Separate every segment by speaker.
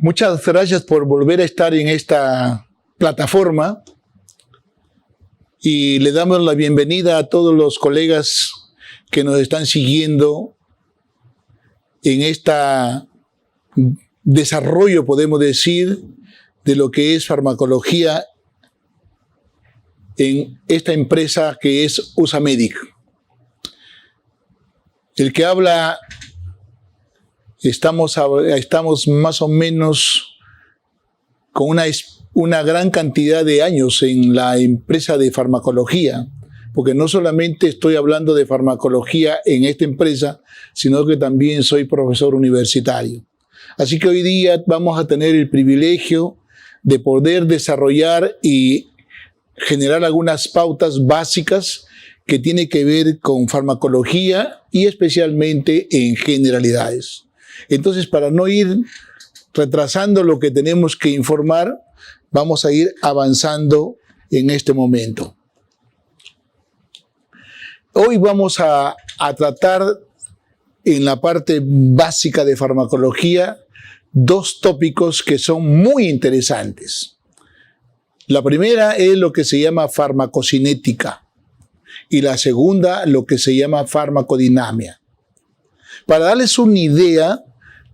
Speaker 1: Muchas gracias por volver a estar en esta plataforma y le damos la bienvenida a todos los colegas que nos están siguiendo en este desarrollo, podemos decir, de lo que es farmacología en esta empresa que es USAMEDIC. El que habla, estamos más o menos con una gran cantidad de años en la empresa de farmacología, porque no solamente estoy hablando de farmacología en esta empresa, sino que también soy profesor universitario. Así que hoy día vamos a tener el privilegio de poder desarrollar y generar algunas pautas básicas que tienen que ver con farmacología y especialmente en generalidades. Entonces, para no ir retrasando lo que tenemos que informar, vamos a ir avanzando en este momento. Hoy vamos a tratar en la parte básica de farmacología dos tópicos que son muy interesantes. La primera es lo que se llama farmacocinética y la segunda lo que se llama farmacodinamia. Para darles una idea,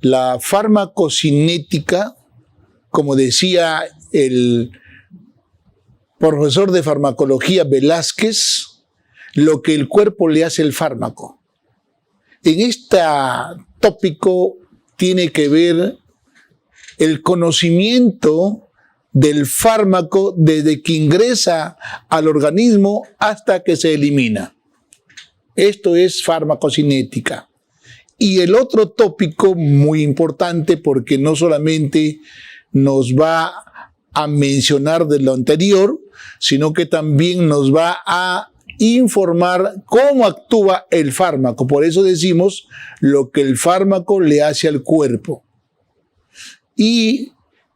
Speaker 1: la farmacocinética, como decía el profesor de farmacología Velázquez, lo que el cuerpo le hace al fármaco. En este tópico tiene que ver el conocimiento del fármaco desde que ingresa al organismo hasta que se elimina. Esto es farmacocinética. Y el otro tópico muy importante, porque no solamente nos va a mencionar de lo anterior, sino que también nos va a informar cómo actúa el fármaco. Por eso decimos lo que el fármaco le hace al cuerpo. Y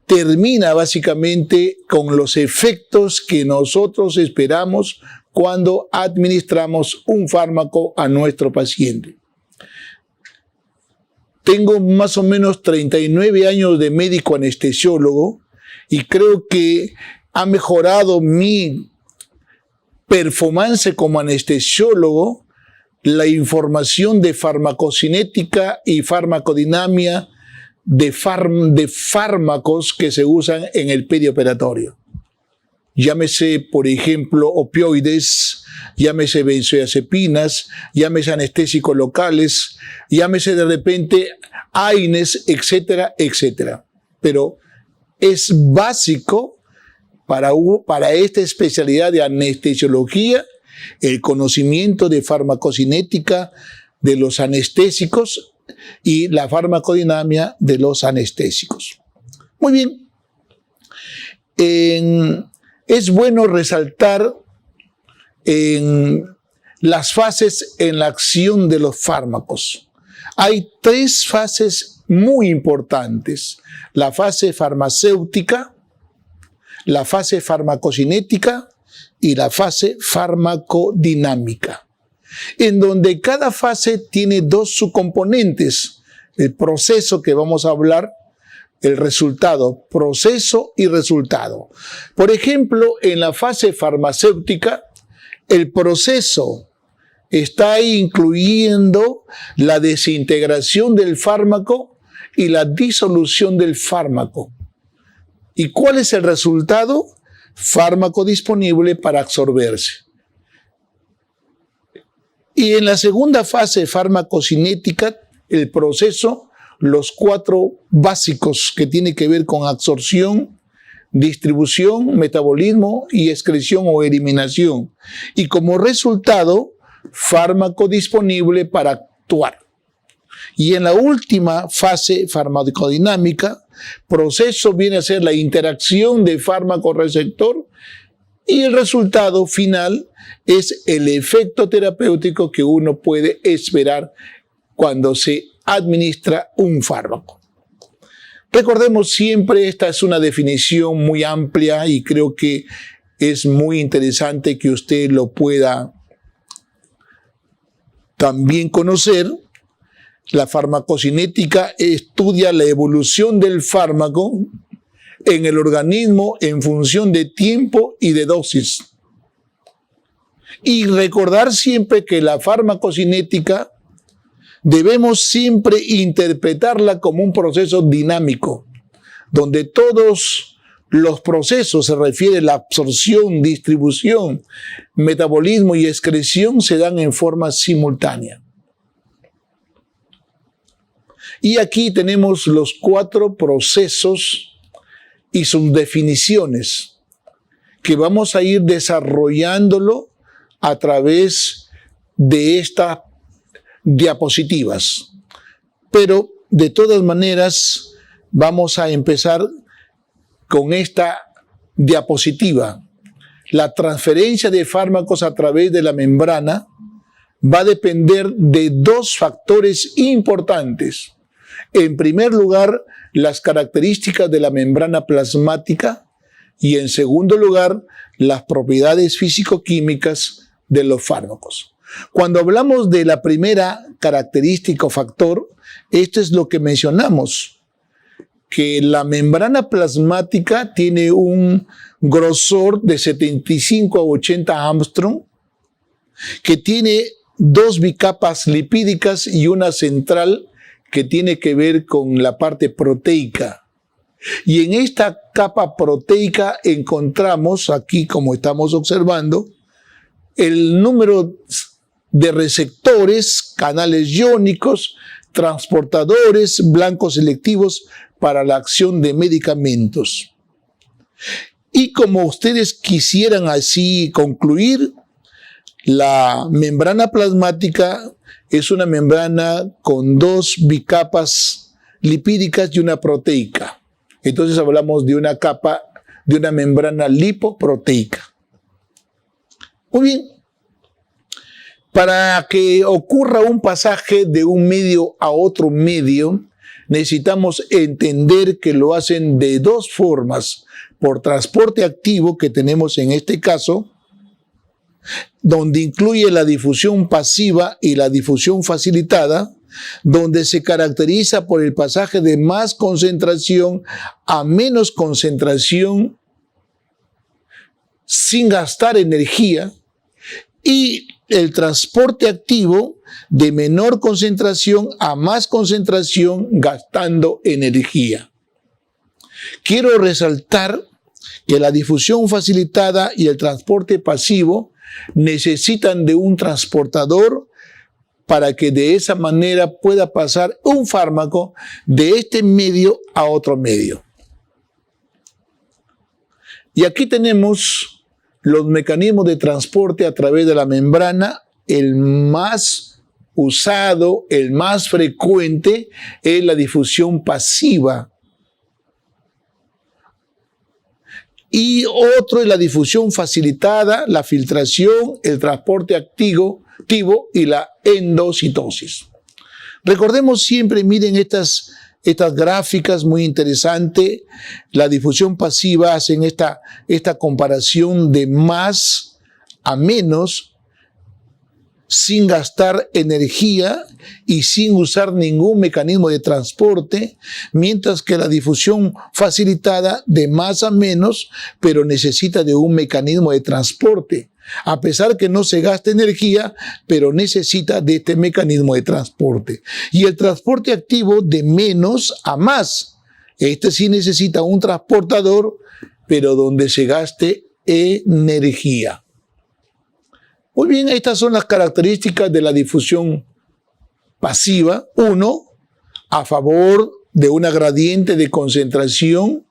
Speaker 1: termina básicamente con los efectos que nosotros esperamos cuando administramos un fármaco a nuestro paciente. Tengo más o menos 39 años de médico anestesiólogo y creo que ha mejorado mi performance como anestesiólogo la información de farmacocinética y farmacodinamia de fármacos que se usan en el perioperatorio. Llámese, por ejemplo, opioides, llámese benzodiazepinas, llámese anestésicos locales, llámese de repente AINES, etcétera, etcétera. Pero es básico para esta especialidad de anestesiología el conocimiento de farmacocinética de los anestésicos y la farmacodinamia de los anestésicos. Muy bien. Es bueno resaltar en las fases en la acción de los fármacos. Hay tres fases muy importantes: la fase farmacéutica, la fase farmacocinética y la fase farmacodinámica, en donde cada fase tiene dos subcomponentes: el proceso que vamos a hablar, el resultado, proceso y resultado. Por ejemplo, en la fase farmacéutica, el proceso está incluyendo la desintegración del fármaco y la disolución del fármaco. ¿Y cuál es el resultado? Fármaco disponible para absorberse. Y en la segunda fase farmacocinética, el proceso, los cuatro básicos que tienen que ver con absorción, distribución, metabolismo y excreción o eliminación. Y como resultado, fármaco disponible para actuar. Y en la última fase farmacodinámica, proceso viene a ser la interacción de fármaco-receptor y el resultado final es el efecto terapéutico que uno puede esperar cuando se administra un fármaco. Recordemos siempre, esta es una definición muy amplia y creo que es muy interesante que usted lo pueda también conocer. La farmacocinética estudia la evolución del fármaco en el organismo en función de tiempo y de dosis. Y recordar siempre que la farmacocinética debemos siempre interpretarla como un proceso dinámico, donde todos los procesos, se refiere a la absorción, distribución, metabolismo y excreción, se dan en forma simultánea. Y aquí tenemos los 4 procesos y sus definiciones, que vamos a ir desarrollándolo a través de estas diapositivas. Pero, de todas maneras, vamos a empezar con esta diapositiva. La transferencia de fármacos a través de la membrana va a depender de 2 factores importantes. En primer lugar, las características de la membrana plasmática y, en segundo lugar, las propiedades físico-químicas de los fármacos. Cuando hablamos de la primera característica o factor, esto es lo que mencionamos, que la membrana plasmática tiene un grosor de 75 a 80 Armstrong, que tiene 2 bicapas lipídicas y una central que tiene que ver con la parte proteica. Y en esta capa proteica encontramos aquí, como estamos observando, el número de receptores, canales iónicos, transportadores, blancos selectivos para la acción de medicamentos. Y como ustedes quisieran así concluir, la membrana plasmática es una membrana con 2 bicapas lipídicas y una proteica. Entonces hablamos de una capa, de una membrana lipoproteica. Muy bien. Para que ocurra un pasaje de un medio a otro medio, necesitamos entender que lo hacen de 2 formas. Por transporte activo, que tenemos en este caso, donde incluye la difusión pasiva y la difusión facilitada, donde se caracteriza por el pasaje de más concentración a menos concentración sin gastar energía, y el transporte activo de menor concentración a más concentración gastando energía. Quiero resaltar que la difusión facilitada y el transporte pasivo necesitan de un transportador para que de esa manera pueda pasar un fármaco de este medio a otro medio. Y aquí tenemos los mecanismos de transporte a través de la membrana. El más usado, el más frecuente, es la difusión pasiva. Y otro es la difusión facilitada, la filtración, el transporte activo y la endocitosis. Recordemos siempre, miren estas gráficas muy interesantes. La difusión pasiva hacen esta comparación de más a menos, sin gastar energía y sin usar ningún mecanismo de transporte, mientras que la difusión facilitada de más a menos, pero necesita de un mecanismo de transporte, a pesar que no se gasta energía, pero necesita de este mecanismo de transporte. Y el transporte activo de menos a más, este sí necesita un transportador, pero donde se gaste energía. Muy bien, estas son las características de la difusión pasiva. 1, a favor de una gradiente de concentración,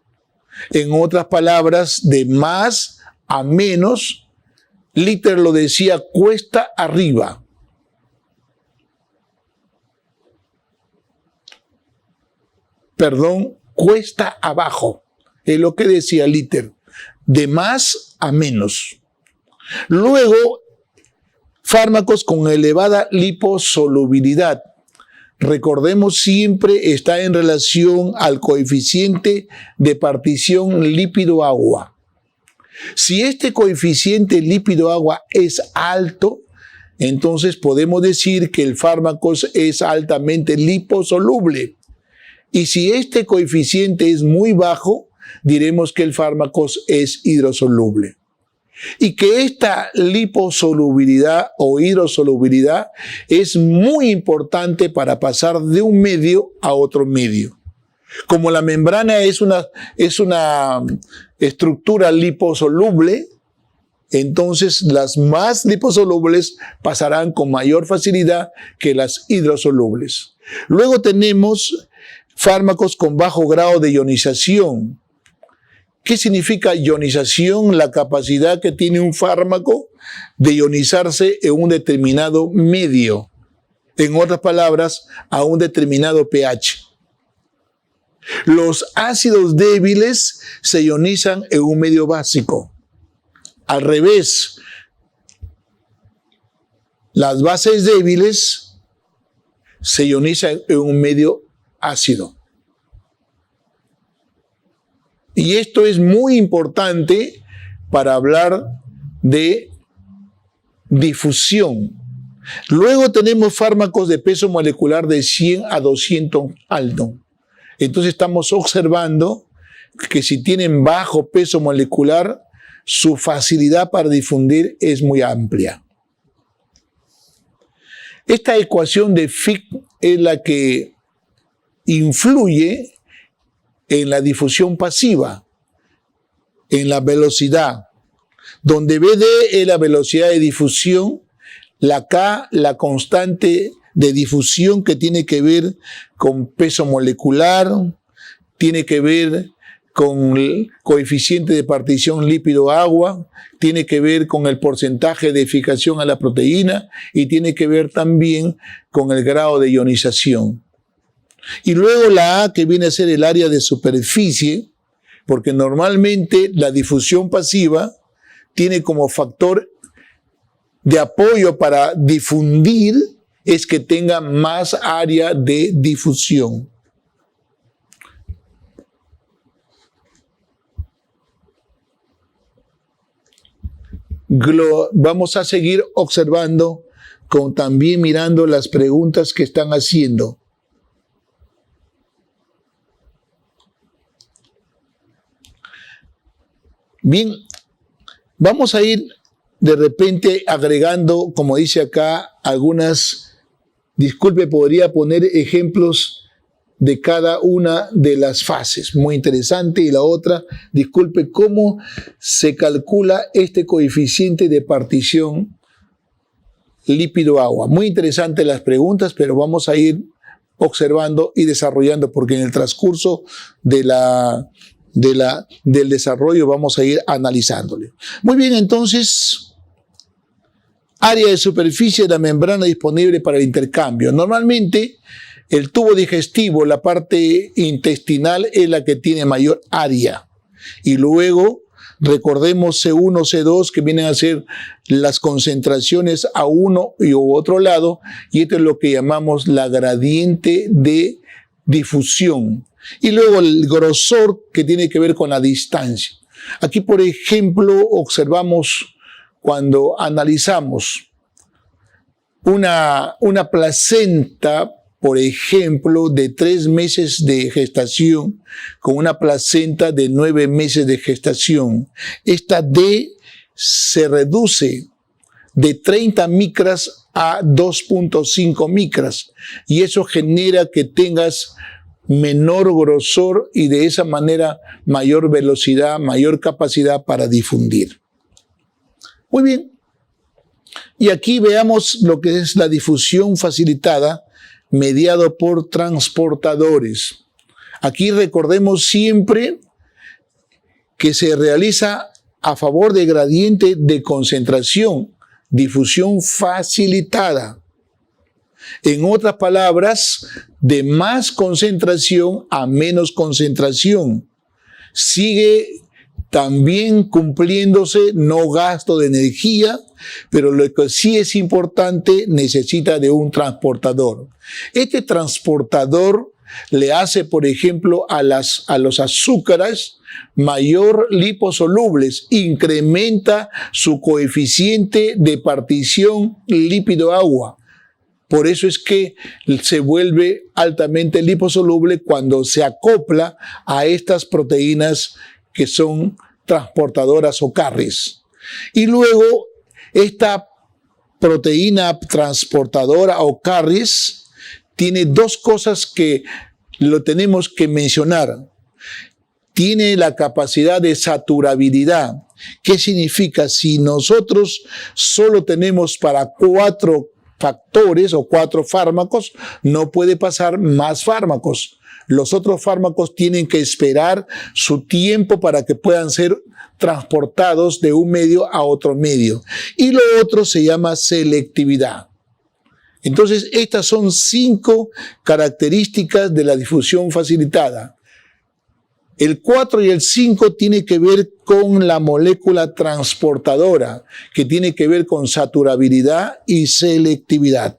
Speaker 1: en otras palabras, de más a menos. Litter lo decía, cuesta arriba. Perdón, cuesta abajo. Es lo que decía Litter, de más a menos. Luego, fármacos con elevada liposolubilidad. Recordemos siempre, está en relación al coeficiente de partición lípido-agua. Si este coeficiente lípido-agua es alto, entonces podemos decir que el fármaco es altamente liposoluble. Y si este coeficiente es muy bajo, diremos que el fármaco es hidrosoluble. Y que esta liposolubilidad o hidrosolubilidad es muy importante para pasar de un medio a otro medio. Como la membrana es una estructura liposoluble, entonces las más liposolubles pasarán con mayor facilidad que las hidrosolubles. Luego tenemos fármacos con bajo grado de ionización. ¿Qué significa ionización? La capacidad que tiene un fármaco de ionizarse en un determinado medio. En otras palabras, a un determinado pH. Los ácidos débiles se ionizan en un medio básico. Al revés, las bases débiles se ionizan en un medio ácido. Y esto es muy importante para hablar de difusión. Luego tenemos fármacos de peso molecular de 100 a 200 Aldon. Entonces estamos observando que si tienen bajo peso molecular, su facilidad para difundir es muy amplia. Esta ecuación de Fick es la que influye en la difusión pasiva, en la velocidad, donde BD es la velocidad de difusión, la K, la constante de difusión que tiene que ver con peso molecular, tiene que ver con el coeficiente de partición lípido-agua, tiene que ver con el porcentaje de fijación a la proteína y tiene que ver también con el grado de ionización. Y luego la A, que viene a ser el área de superficie, porque normalmente la difusión pasiva tiene como factor de apoyo para difundir es que tenga más área de difusión. Vamos a seguir observando, también mirando las preguntas que están haciendo. Bien, vamos a ir de repente agregando, como dice acá, algunas, disculpe, podría poner ejemplos de cada una de las fases, muy interesante, y la otra, disculpe, cómo se calcula este coeficiente de partición lípido-agua. Muy interesante las preguntas, pero vamos a ir observando y desarrollando, porque en el transcurso del desarrollo vamos a ir analizándole. Muy bien, entonces, área de superficie de la membrana disponible para el intercambio. Normalmente, el tubo digestivo, la parte intestinal, es la que tiene mayor área. Y luego, recordemos C1, C2, que vienen a ser las concentraciones a uno y otro lado, y esto es lo que llamamos la gradiente de difusión. Y luego el grosor, que tiene que ver con la distancia. Aquí, por ejemplo, observamos cuando analizamos una placenta, por ejemplo, de 3 meses de gestación con una placenta de 9 meses de gestación. Esta D se reduce de 30 micras a 2.5 micras y eso genera que tengas menor grosor y de esa manera mayor velocidad, mayor capacidad para difundir. Muy bien. Y aquí veamos lo que es la difusión facilitada mediado por transportadores. Aquí recordemos siempre que se realiza a favor de gradiente de concentración, difusión facilitada. En otras palabras, de más concentración a menos concentración. Sigue también cumpliéndose no gasto de energía, pero lo que sí es importante, necesita de un transportador. Este transportador le hace, por ejemplo, a los azúcares mayor liposolubles, incrementa su coeficiente de partición lípido-agua. Por eso es que se vuelve altamente liposoluble cuando se acopla a estas proteínas que son transportadoras o carries. Y luego esta proteína transportadora o carries tiene dos cosas que lo tenemos que mencionar. Tiene la capacidad de saturabilidad. ¿Qué significa? Si nosotros solo tenemos para 4 factores o 4 fármacos, no puede pasar más fármacos. Los otros fármacos tienen que esperar su tiempo para que puedan ser transportados de un medio a otro medio. Y lo otro se llama selectividad. Entonces, estas son 5 características de la difusión facilitada. El 4 y el 5 tiene que ver con la molécula transportadora, que tiene que ver con saturabilidad y selectividad.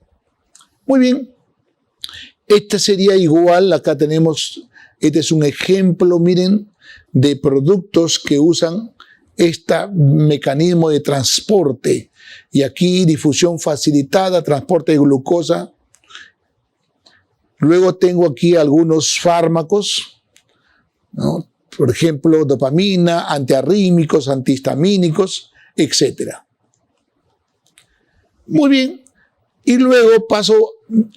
Speaker 1: Muy bien. Este sería igual, acá tenemos, este es un ejemplo, miren, de productos que usan este mecanismo de transporte. Y aquí difusión facilitada, transporte de glucosa. Luego tengo aquí algunos fármacos, ¿no? Por ejemplo, dopamina, antiarrítmicos, antihistamínicos, etc. Muy bien. Y luego paso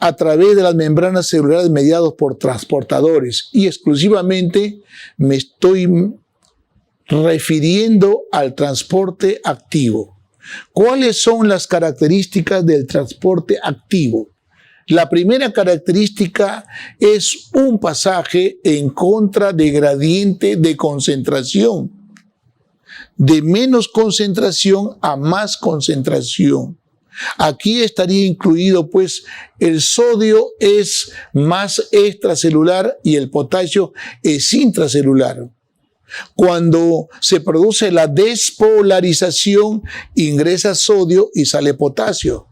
Speaker 1: a través de las membranas celulares mediados por transportadores y exclusivamente me estoy refiriendo al transporte activo. ¿Cuáles son las características del transporte activo? La primera característica es un pasaje en contra de gradiente de concentración, de menos concentración a más concentración. Aquí estaría incluido, pues, el sodio es más extracelular y el potasio es intracelular. Cuando se produce la despolarización, ingresa sodio y sale potasio.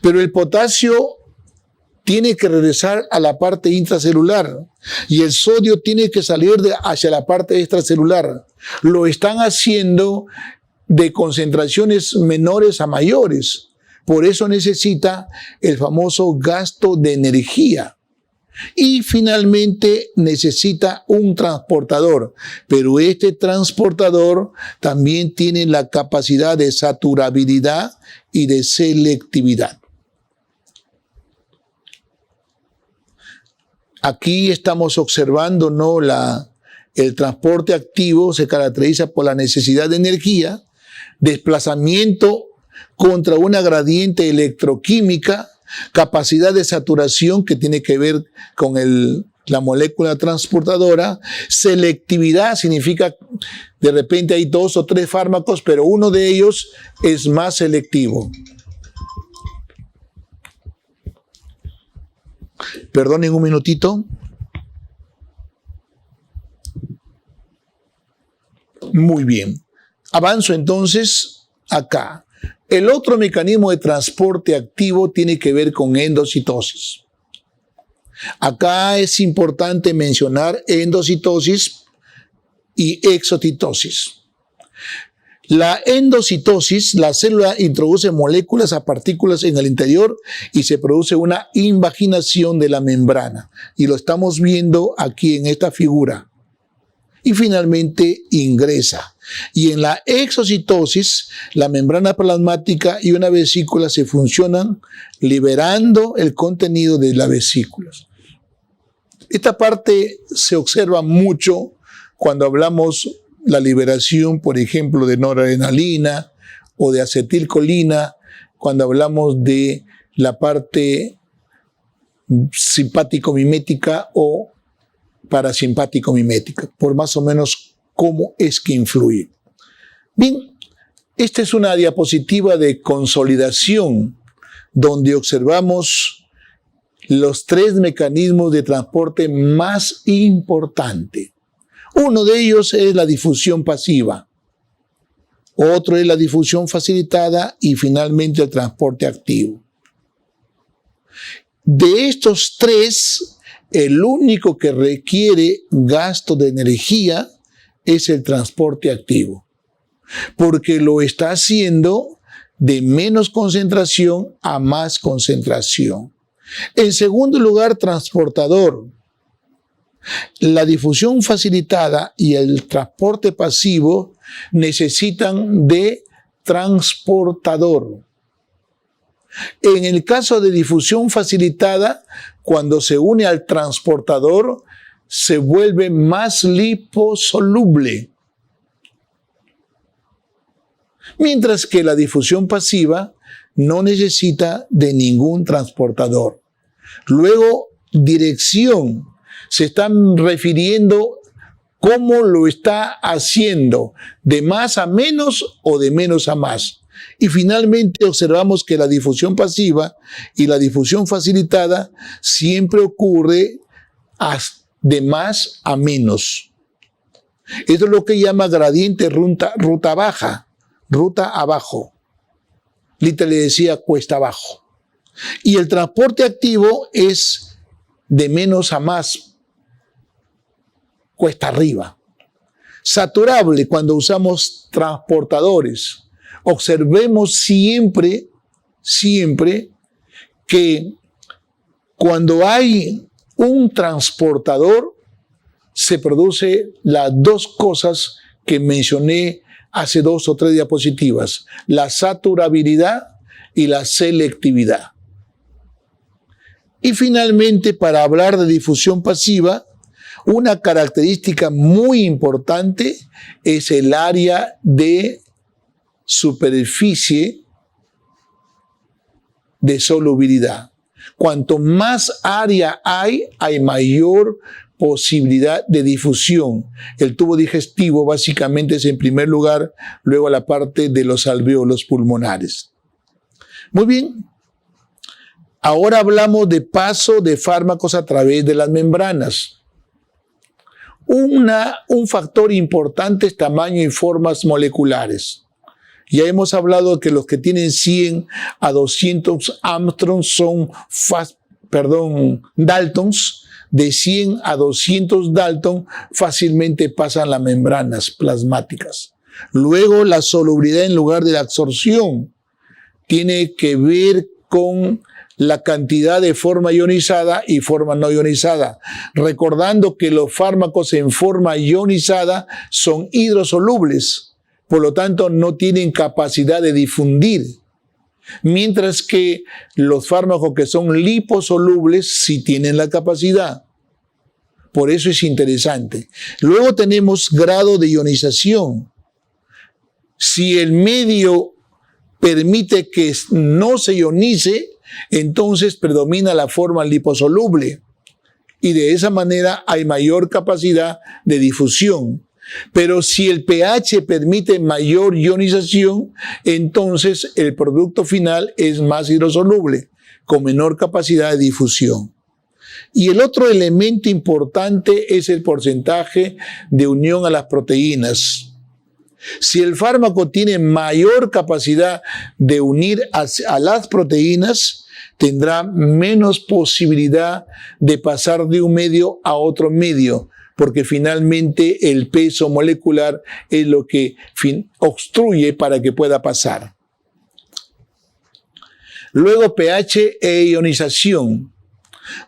Speaker 1: Pero el potasio tiene que regresar a la parte intracelular y el sodio tiene que salir hacia la parte extracelular. Lo están haciendo de concentraciones menores a mayores. Por eso necesita el famoso gasto de energía. Y finalmente necesita un transportador. Pero este transportador también tiene la capacidad de saturabilidad y de selectividad. Aquí estamos observando, ¿no? El transporte activo se caracteriza por la necesidad de energía, desplazamiento contra una gradiente electroquímica, capacidad de saturación que tiene que ver con la molécula transportadora, selectividad significa de repente hay 2 o 3 fármacos, pero uno de ellos es más selectivo. Perdonen un minutito. Muy bien. Avanzo entonces acá. El otro mecanismo de transporte activo tiene que ver con endocitosis. Acá es importante mencionar endocitosis y exocitosis. La endocitosis, la célula introduce moléculas a partículas en el interior y se produce una invaginación de la membrana. Y lo estamos viendo aquí en esta figura. Y finalmente ingresa. Y en la exocitosis, la membrana plasmática y una vesícula se funcionan liberando el contenido de las vesículas. Esta parte se observa mucho cuando hablamos la liberación, por ejemplo, de noradrenalina o de acetilcolina, cuando hablamos de la parte simpático-mimética o parasimpático-mimética, por más o menos cómo es que influye. Bien, esta es una diapositiva de consolidación donde observamos los 3 mecanismos de transporte más importantes. Uno de ellos es la difusión pasiva, otro es la difusión facilitada y finalmente el transporte activo. De estos 3, el único que requiere gasto de energía es el transporte activo, porque lo está haciendo de menos concentración a más concentración. En segundo lugar, transportador. La difusión facilitada y el transporte pasivo necesitan de transportador. En el caso de difusión facilitada, cuando se une al transportador, se vuelve más liposoluble. Mientras que la difusión pasiva no necesita de ningún transportador. Luego, dirección. Se están refiriendo cómo lo está haciendo, de más a menos o de menos a más. Y finalmente observamos que la difusión pasiva y la difusión facilitada siempre ocurre de más a menos. Esto es lo que llama gradiente ruta baja, ruta abajo. Litter le decía cuesta abajo. Y el transporte activo es de menos a más, cuesta arriba. Saturable cuando usamos transportadores. Observemos siempre que cuando hay un transportador se produce las dos cosas que mencioné hace 2 o 3 diapositivas, la saturabilidad y la selectividad. Y finalmente, para hablar de difusión pasiva, una característica muy importante es el área de superficie de solubilidad. Cuanto más área hay mayor posibilidad de difusión. El tubo digestivo básicamente es en primer lugar, luego la parte de los alvéolos pulmonares. Muy bien. Ahora hablamos de paso de fármacos a través de las membranas. Un factor importante es tamaño y formas moleculares. Ya hemos hablado que los que tienen 100 a 200 Armstrongs son Daltons. De 100 a 200 Dalton fácilmente pasan las membranas plasmáticas. Luego, la solubilidad en lugar de la absorción tiene que ver con la cantidad de forma ionizada y forma no ionizada. Recordando que los fármacos en forma ionizada son hidrosolubles, por lo tanto no tienen capacidad de difundir. Mientras que los fármacos que son liposolubles sí tienen la capacidad. Por eso es interesante. Luego tenemos grado de ionización. Si el medio permite que no se ionice, entonces predomina la forma liposoluble. Y de esa manera hay mayor capacidad de difusión. Pero si el pH permite mayor ionización, entonces el producto final es más hidrosoluble, con menor capacidad de difusión. Y el otro elemento importante es el porcentaje de unión a las proteínas. Si el fármaco tiene mayor capacidad de unir a las proteínas, tendrá menos posibilidad de pasar de un medio a otro medio, porque finalmente el peso molecular es lo que obstruye para que pueda pasar. Luego, pH e ionización.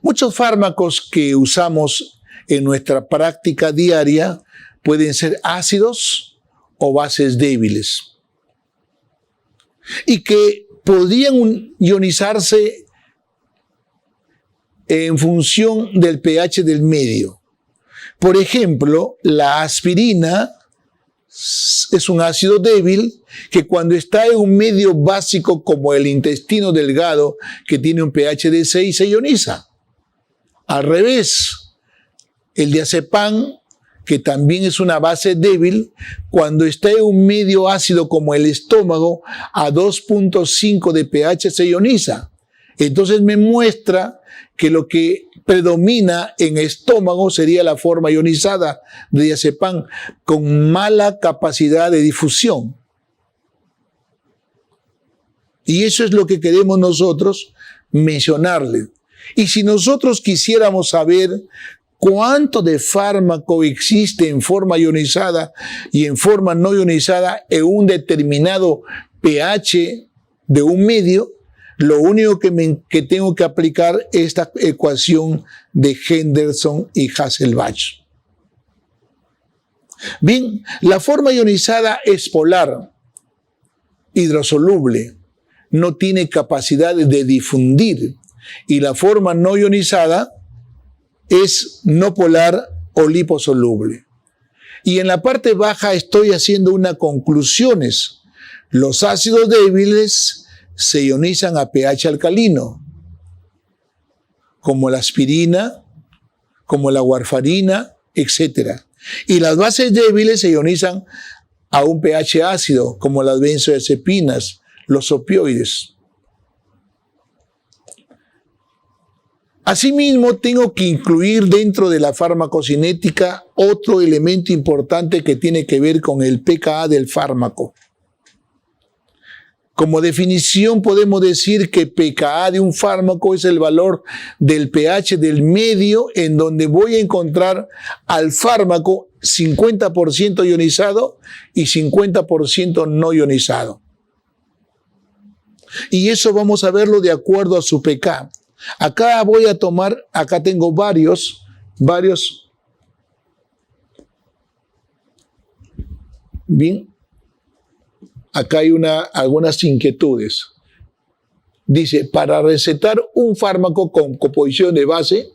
Speaker 1: Muchos fármacos que usamos en nuestra práctica diaria pueden ser ácidos o bases débiles y que podrían ionizarse en función del pH del medio. Por ejemplo, la aspirina es un ácido débil que cuando está en un medio básico como el intestino delgado, que tiene un pH de 6, se ioniza. Al revés, el diazepam, que también es una base débil, cuando está en un medio ácido como el estómago, a 2.5 de pH se ioniza. Entonces me muestra que lo que predomina en estómago sería la forma ionizada de diazepam, con mala capacidad de difusión. Y eso es lo que queremos nosotros mencionarle. Y si nosotros quisiéramos saber cuánto de fármaco existe en forma ionizada y en forma no ionizada en un determinado pH de un medio, lo único que tengo que aplicar es esta ecuación de Henderson y Hasselbalch. Bien, la forma ionizada es polar, hidrosoluble, no tiene capacidad de difundir, y la forma no ionizada es no polar o liposoluble. Y en la parte baja estoy haciendo unas conclusiones. Los ácidos débiles se ionizan a pH alcalino, como la aspirina, como la warfarina, etc. Y las bases débiles se ionizan a un pH ácido, como las benzodiazepinas, los opioides. Asimismo, tengo que incluir dentro de la farmacocinética otro elemento importante que tiene que ver con el pKa del fármaco. Como definición podemos decir que pKa de un fármaco es el valor del pH del medio en donde voy a encontrar al fármaco 50% ionizado y 50% no ionizado. Y eso vamos a verlo de acuerdo a su pK. Acá voy a tomar, acá tengo varios. Bien. Acá hay algunas inquietudes. Dice, para recetar un fármaco con composición de base,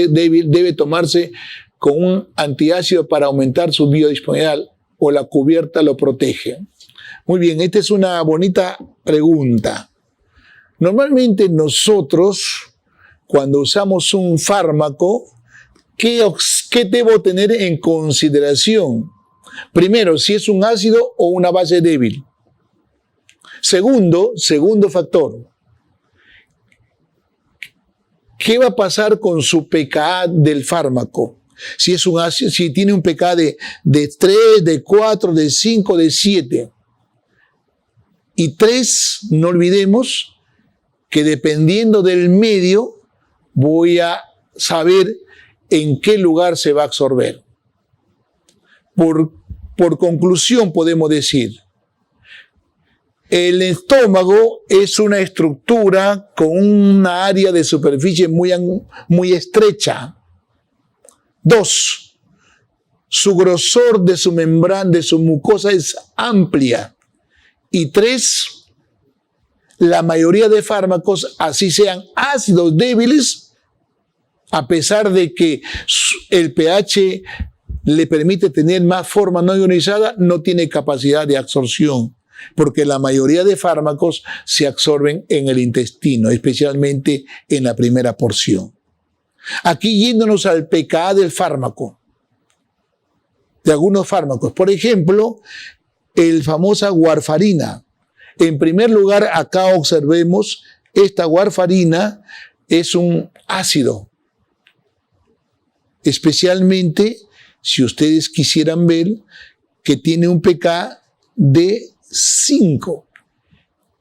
Speaker 1: débil debe tomarse con un antiácido para aumentar su biodisponibilidad o la cubierta lo protege. Muy bien, esta es una bonita pregunta. Normalmente nosotros, cuando usamos un fármaco, ¿qué debo tener en consideración? Primero, si es un ácido o una base débil. Segundo factor, ¿qué va a pasar con su pKa del fármaco? Si es un ácido, si tiene un pKa de 3, de 4, de 5, de 7. Y 3, no olvidemos que dependiendo del medio, voy a saber en qué lugar se va a absorber. Por conclusión podemos decir, el estómago es una estructura con una área de superficie muy estrecha. 2, su grosor de su membrana, de su mucosa es amplia. Y 3, la mayoría de fármacos, así sean ácidos débiles, a pesar de que el pH le permite tener más forma no ionizada, no tiene capacidad de absorción, porque la mayoría de fármacos se absorben en el intestino, especialmente en la primera porción. Aquí yéndonos al pKa del fármaco, de algunos fármacos. Por ejemplo, el famosa warfarina. En primer lugar, acá observemos, esta warfarina es un ácido. Especialmente si ustedes quisieran ver que tiene un pK de 5.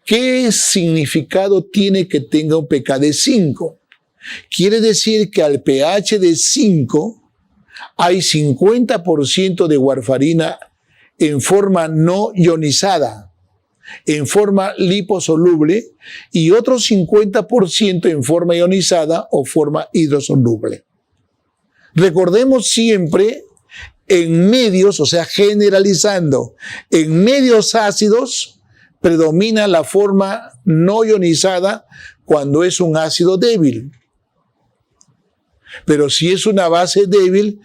Speaker 1: ¿Qué significado tiene que tenga un pK de 5? Quiere decir que al pH de 5 hay 50% de warfarina en forma no ionizada, en forma liposoluble, y otro 50% en forma ionizada o forma hidrosoluble. Recordemos siempre, en medios, o sea, generalizando, en medios ácidos predomina la forma no ionizada cuando es un ácido débil. Pero si es una base débil,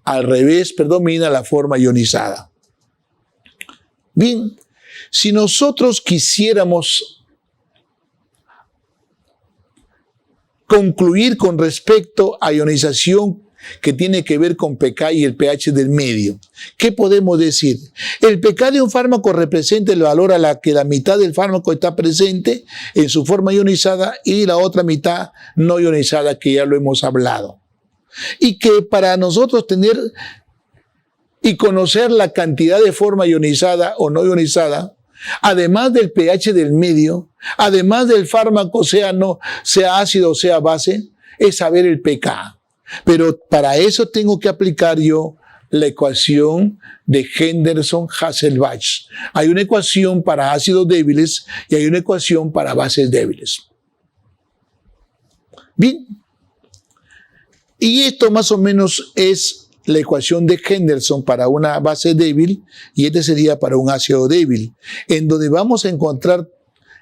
Speaker 1: al revés, predomina la forma ionizada. Bien, si nosotros quisiéramos concluir con respecto a ionización que tiene que ver con pK y el pH del medio, ¿qué podemos decir? El pK de un fármaco representa el valor a la que la mitad del fármaco está presente en su forma ionizada y la otra mitad no ionizada, que ya lo hemos hablado. Y que para nosotros tener y conocer la cantidad de forma ionizada o no ionizada, además del pH del medio, además del fármaco, sea ácido o sea base, es saber el pK. Pero para eso tengo que aplicar yo la ecuación de Henderson-Hasselbalch. Hay una ecuación para ácidos débiles y hay una ecuación para bases débiles. Bien. Y esto más o menos es la ecuación de Henderson para una base débil y este sería para un ácido débil, en donde vamos a encontrar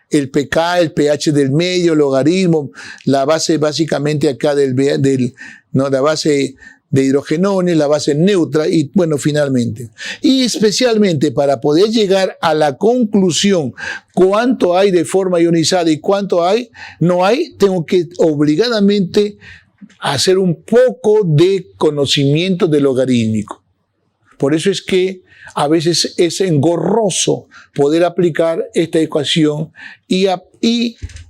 Speaker 1: el pK, el pH del medio, logaritmo, la base básicamente acá la base de hidrogenones, la base neutra y bueno, finalmente. Y especialmente para poder llegar a la conclusión cuánto hay de forma ionizada y cuánto no hay, tengo que obligadamente hacer un poco de conocimiento de logarítmico. Por eso es que a veces es engorroso poder aplicar esta ecuación y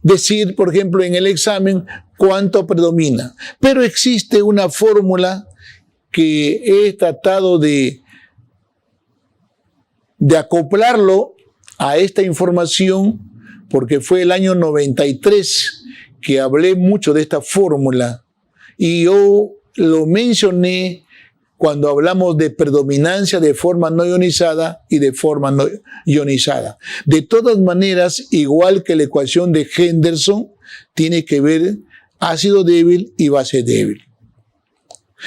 Speaker 1: decir, por ejemplo, en el examen cuánto predomina. Pero existe una fórmula que he tratado de acoplarlo a esta información, porque fue el año 93 que hablé mucho de esta fórmula y yo lo mencioné cuando hablamos de predominancia de forma no ionizada y de forma no ionizada. De todas maneras, igual que la ecuación de Henderson, tiene que ver ácido débil y base débil.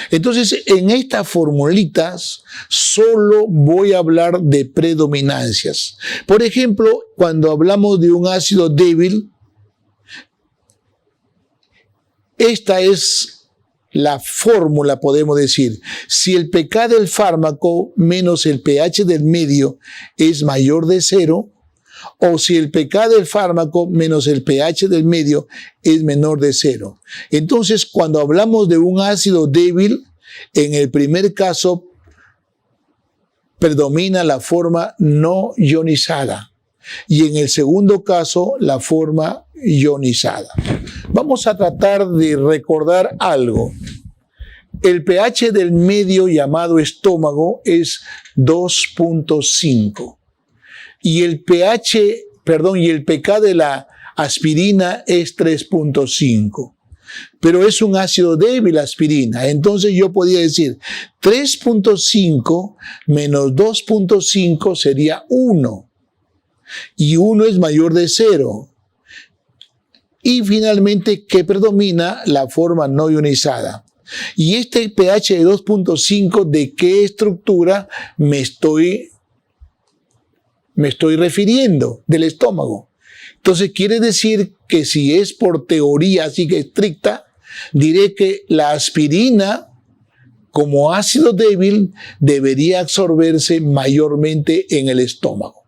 Speaker 1: Entonces, en estas formulitas solo voy a hablar de predominancias. Por ejemplo, cuando hablamos de un ácido débil, esta es la fórmula, podemos decir. Si el pK del fármaco menos el pH del medio es mayor de 0, o si el pK del fármaco menos el pH del medio es menor de 0. Entonces, cuando hablamos de un ácido débil, en el primer caso predomina la forma no ionizada y en el segundo caso la forma ionizada. Vamos a tratar de recordar algo. El pH del medio llamado estómago es 2.5 y el pK de la aspirina es 3.5. Pero es un ácido débil aspirina. Entonces yo podría decir 3.5 menos 2.5 sería 1. Y 1 es mayor de 0. Y finalmente, ¿qué predomina? La forma no ionizada. Y este pH de 2.5, ¿de qué estructura me estoy refiriendo? Del estómago. Entonces quiere decir que si es por teoría así que estricta, diré que la aspirina como ácido débil debería absorberse mayormente en el estómago.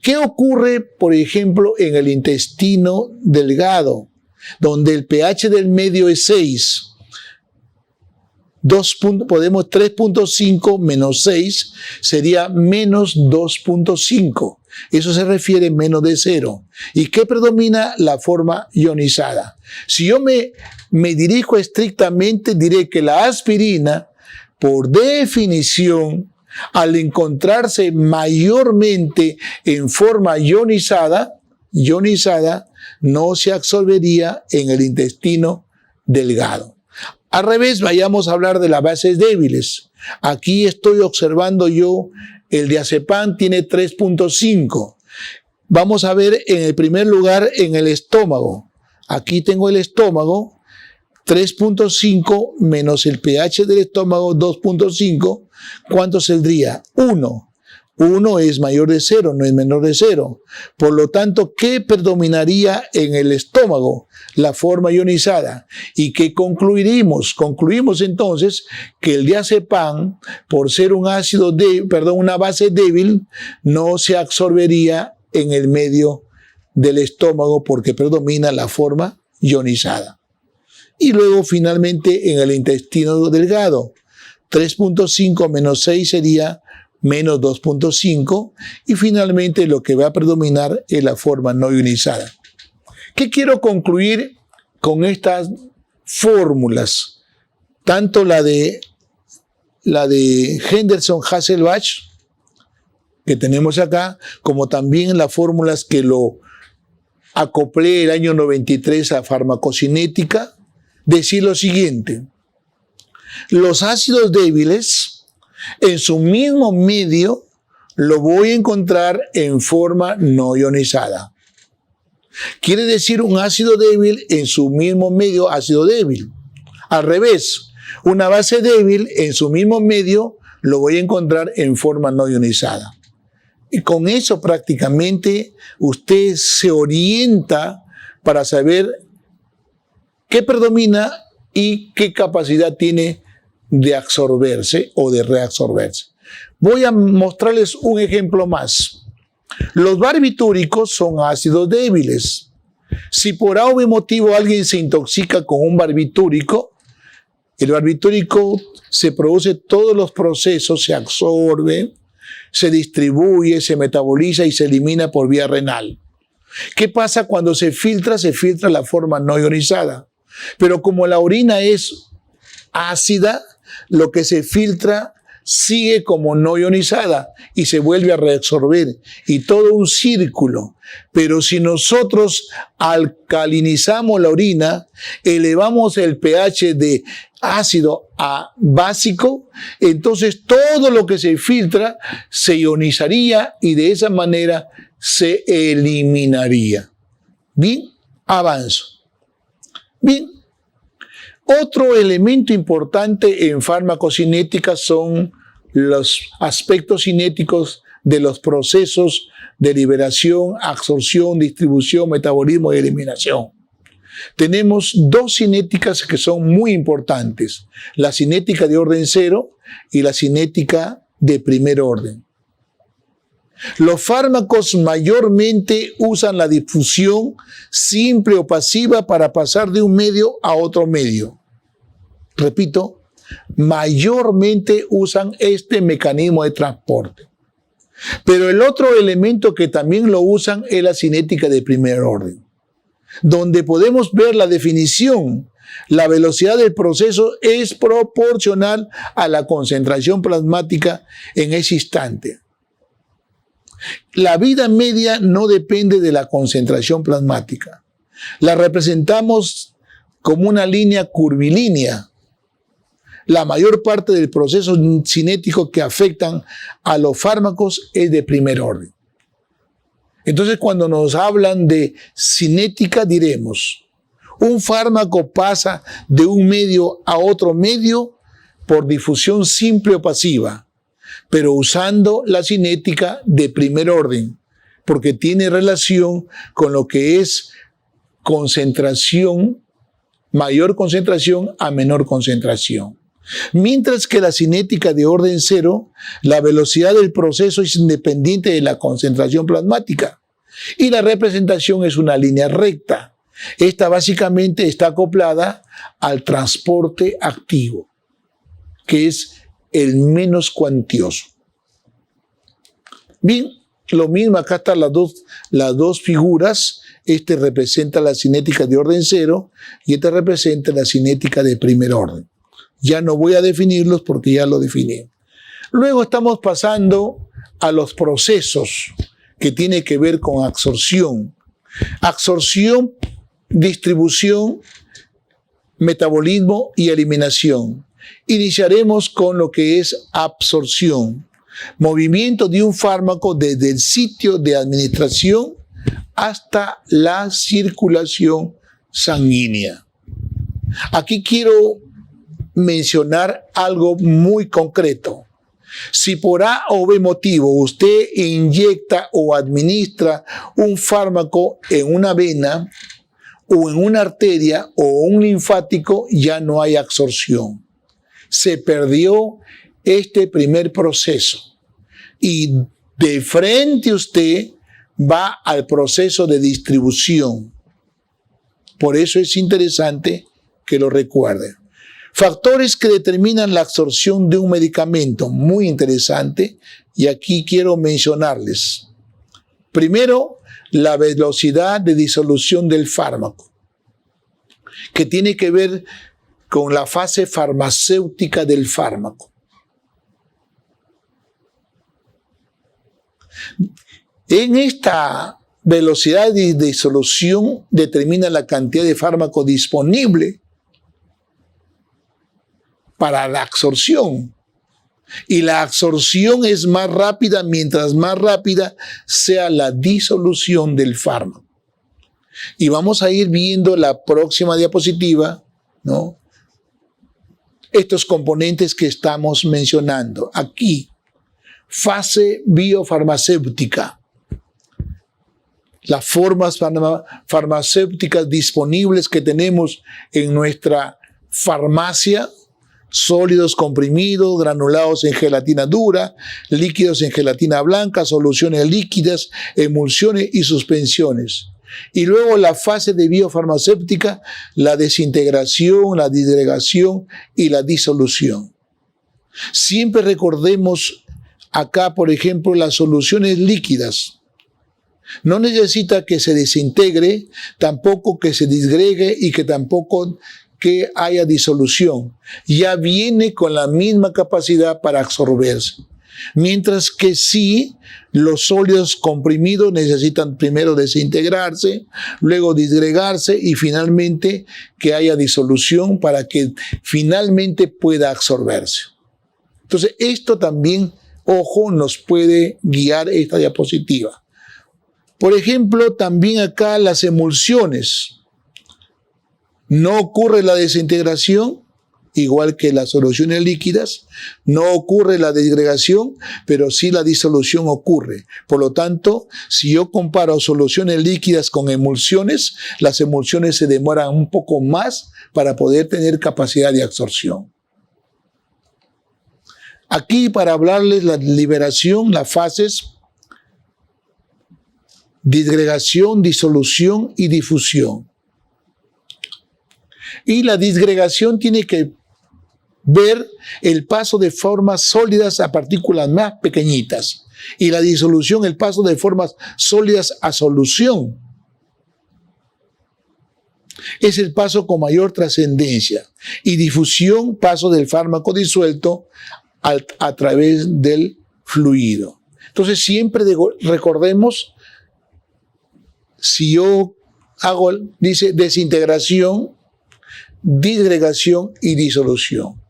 Speaker 1: ¿Qué ocurre, por ejemplo, en el intestino delgado, donde el pH del medio es 6? 3.5 menos 6 sería menos 2.5. Eso se refiere a menos de 0. ¿Y qué predomina? La forma ionizada. Si yo me dirijo estrictamente, diré que la aspirina, por definición, al encontrarse mayormente en forma ionizada, no se absorbería en el intestino delgado. Al revés, vayamos a hablar de las bases débiles. Aquí estoy observando yo, el diazepam tiene 3.5. Vamos a ver en el primer lugar en el estómago. Aquí tengo el estómago, 3.5 menos el pH del estómago, 2.5. ¿Cuánto saldría? 1. 1 es mayor de 0, no es menor de 0. Por lo tanto, ¿qué predominaría en el estómago? La forma ionizada. ¿Y qué concluiríamos? Concluimos entonces que el diazepam, por ser una base débil, no se absorbería en el medio del estómago porque predomina la forma ionizada. Y luego finalmente en el intestino delgado, 3.5 menos 6 sería menos 2.5 y finalmente lo que va a predominar es la forma no ionizada. ¿Qué quiero concluir con estas fórmulas? Tanto la de Henderson-Hasselbalch, que tenemos acá, como también las fórmulas que lo acoplé el año 93 a farmacocinética, decir lo siguiente: los ácidos débiles en su mismo medio lo voy a encontrar en forma no ionizada. Quiere decir, un ácido débil en su mismo medio, ácido débil. Al revés, una base débil en su mismo medio lo voy a encontrar en forma no ionizada. Y con eso prácticamente usted se orienta para saber qué predomina y qué capacidad tiene de absorberse o de reabsorberse. Voy a mostrarles un ejemplo más. Los barbitúricos son ácidos débiles. Si por A o B motivo alguien se intoxica con un barbitúrico, el barbitúrico se produce todos los procesos, se absorbe, se distribuye, se metaboliza y se elimina por vía renal. ¿Qué pasa cuando se filtra? Se filtra la forma no ionizada. Pero como la orina es ácida, lo que se filtra sigue como no ionizada y se vuelve a reabsorber, y todo un círculo. Pero si nosotros alcalinizamos la orina, elevamos el pH de ácido a básico, entonces todo lo que se filtra se ionizaría y de esa manera se eliminaría. Bien, avanzo. Bien, otro elemento importante en farmacocinética son los aspectos cinéticos de los procesos de liberación, absorción, distribución, metabolismo y eliminación. Tenemos dos cinéticas que son muy importantes: la cinética de orden cero y la cinética de primer orden. Los fármacos mayormente usan la difusión simple o pasiva para pasar de un medio a otro medio. Repito, mayormente usan este mecanismo de transporte. Pero el otro elemento que también lo usan es la cinética de primer orden, donde podemos ver la definición. La velocidad del proceso es proporcional a la concentración plasmática en ese instante. La vida media no depende de la concentración plasmática. La representamos como una línea curvilínea. La mayor parte del proceso cinético que afectan a los fármacos es de primer orden. Entonces, cuando nos hablan de cinética, diremos: un fármaco pasa de un medio a otro medio por difusión simple o pasiva, pero usando la cinética de primer orden, porque tiene relación con lo que es concentración, mayor concentración a menor concentración. Mientras que la cinética de orden cero, la velocidad del proceso es independiente de la concentración plasmática y la representación es una línea recta. Esta básicamente está acoplada al transporte activo, que es el menos cuantioso. Bien, lo mismo, acá están las dos figuras. Este representa la cinética de orden cero y este representa la cinética de primer orden. Ya no voy a definirlos porque ya lo definí. Luego estamos pasando a los procesos que tienen que ver con absorción. Absorción, distribución, metabolismo y eliminación. Iniciaremos con lo que es absorción. Movimiento de un fármaco desde el sitio de administración hasta la circulación sanguínea. Aquí quiero mencionar algo muy concreto. Si por A o B motivo usted inyecta o administra un fármaco en una vena o en una arteria o un linfático, ya no hay absorción. Se perdió este primer proceso y de frente usted va al proceso de distribución. Por eso es interesante que lo recuerde. Factores que determinan la absorción de un medicamento, muy interesante, y aquí quiero mencionarles. Primero, la velocidad de disolución del fármaco, que tiene que ver con la fase farmacéutica del fármaco. En esta velocidad de disolución determina la cantidad de fármaco disponible para la absorción. Y la absorción es más rápida mientras más rápida sea la disolución del fármaco. Y vamos a ir viendo la próxima diapositiva, ¿no? Estos componentes que estamos mencionando. Aquí, fase biofarmacéutica. Las formas farmacéuticas disponibles que tenemos en nuestra farmacia: sólidos comprimidos, granulados en gelatina dura, líquidos en gelatina blanca, soluciones líquidas, emulsiones y suspensiones. Y luego la fase de biofarmacéutica, la desintegración, la disgregación y la disolución. Siempre recordemos acá, por ejemplo, las soluciones líquidas. No necesita que se desintegre, tampoco que se disgregue y que tampoco que haya disolución. Ya viene con la misma capacidad para absorberse. Mientras que sí, los sólidos comprimidos necesitan primero desintegrarse, luego disgregarse y finalmente que haya disolución para que finalmente pueda absorberse. Entonces, esto también, ojo, nos puede guiar esta diapositiva. Por ejemplo, también acá las emulsiones. No ocurre la desintegración, igual que las soluciones líquidas, no ocurre la disgregación, pero sí la disolución ocurre. Por lo tanto, si yo comparo soluciones líquidas con emulsiones, las emulsiones se demoran un poco más para poder tener capacidad de absorción. Aquí, para hablarles la liberación, las fases: disgregación, disolución y difusión. Y la disgregación tiene que ver el paso de formas sólidas a partículas más pequeñitas. Y la disolución, el paso de formas sólidas a solución. Es el paso con mayor trascendencia. Y difusión, paso del fármaco disuelto a través del fluido. Entonces siempre recordemos, si yo hago, dice desintegración, disgregación y disolución.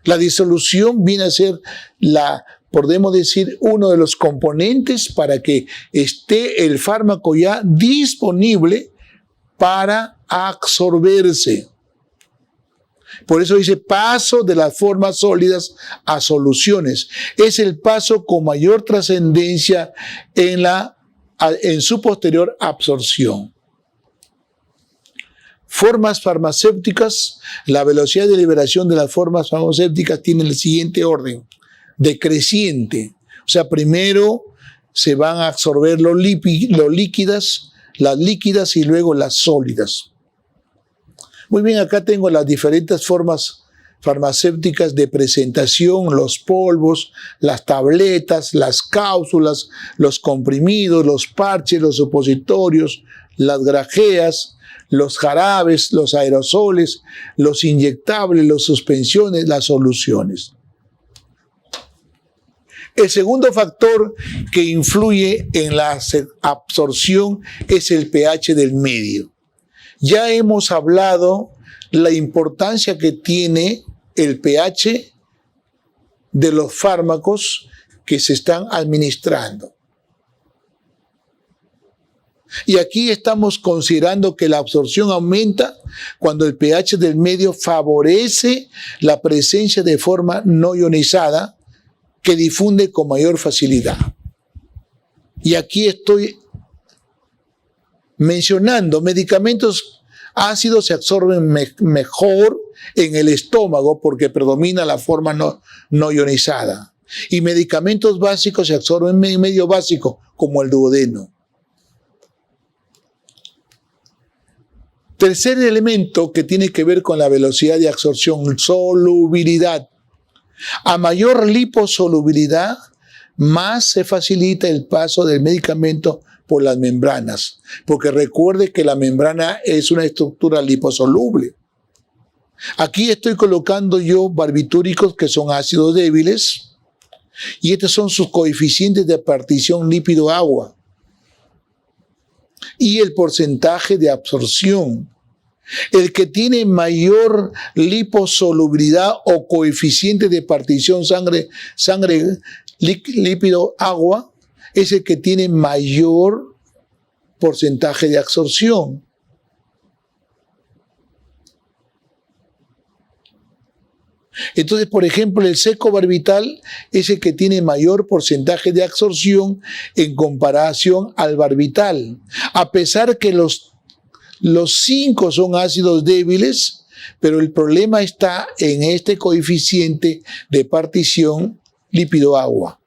Speaker 1: La disolución viene a ser podemos decir, uno de los componentes para que esté el fármaco ya disponible para absorberse. Por eso dice paso de las formas sólidas a soluciones. Es el paso con mayor trascendencia en su posterior absorción. Formas farmacéuticas: la velocidad de liberación de las formas farmacéuticas tiene el siguiente orden, decreciente. O sea, primero se van a absorber las líquidas y luego las sólidas. Muy bien, acá tengo las diferentes formas farmacéuticas de presentación: los polvos, las tabletas, las cápsulas, los comprimidos, los parches, los supositorios, las grajeas, los jarabes, los aerosoles, los inyectables, las suspensiones, las soluciones. El segundo factor que influye en la absorción es el pH del medio. Ya hemos hablado la importancia que tiene el pH de los fármacos que se están administrando. Y aquí estamos considerando que la absorción aumenta cuando el pH del medio favorece la presencia de forma no ionizada que difunde con mayor facilidad. Y aquí estoy mencionando medicamentos ácidos se absorben mejor en el estómago porque predomina la forma no ionizada. Y medicamentos básicos se absorben en medio básico como el duodeno. Tercer elemento que tiene que ver con la velocidad de absorción: solubilidad. A mayor liposolubilidad, más se facilita el paso del medicamento por las membranas, porque recuerde que la membrana es una estructura liposoluble. Aquí estoy colocando yo barbitúricos que son ácidos débiles Y estos son sus coeficientes de partición lípido-agua y el porcentaje de absorción. El que tiene mayor liposolubilidad o coeficiente de partición sangre lípido-agua es el que tiene mayor porcentaje de absorción. Entonces, por ejemplo, el seco barbital es el que tiene mayor porcentaje de absorción en comparación al barbital. A pesar que los 5 son ácidos débiles, pero el problema está en este coeficiente de partición lípido-agua.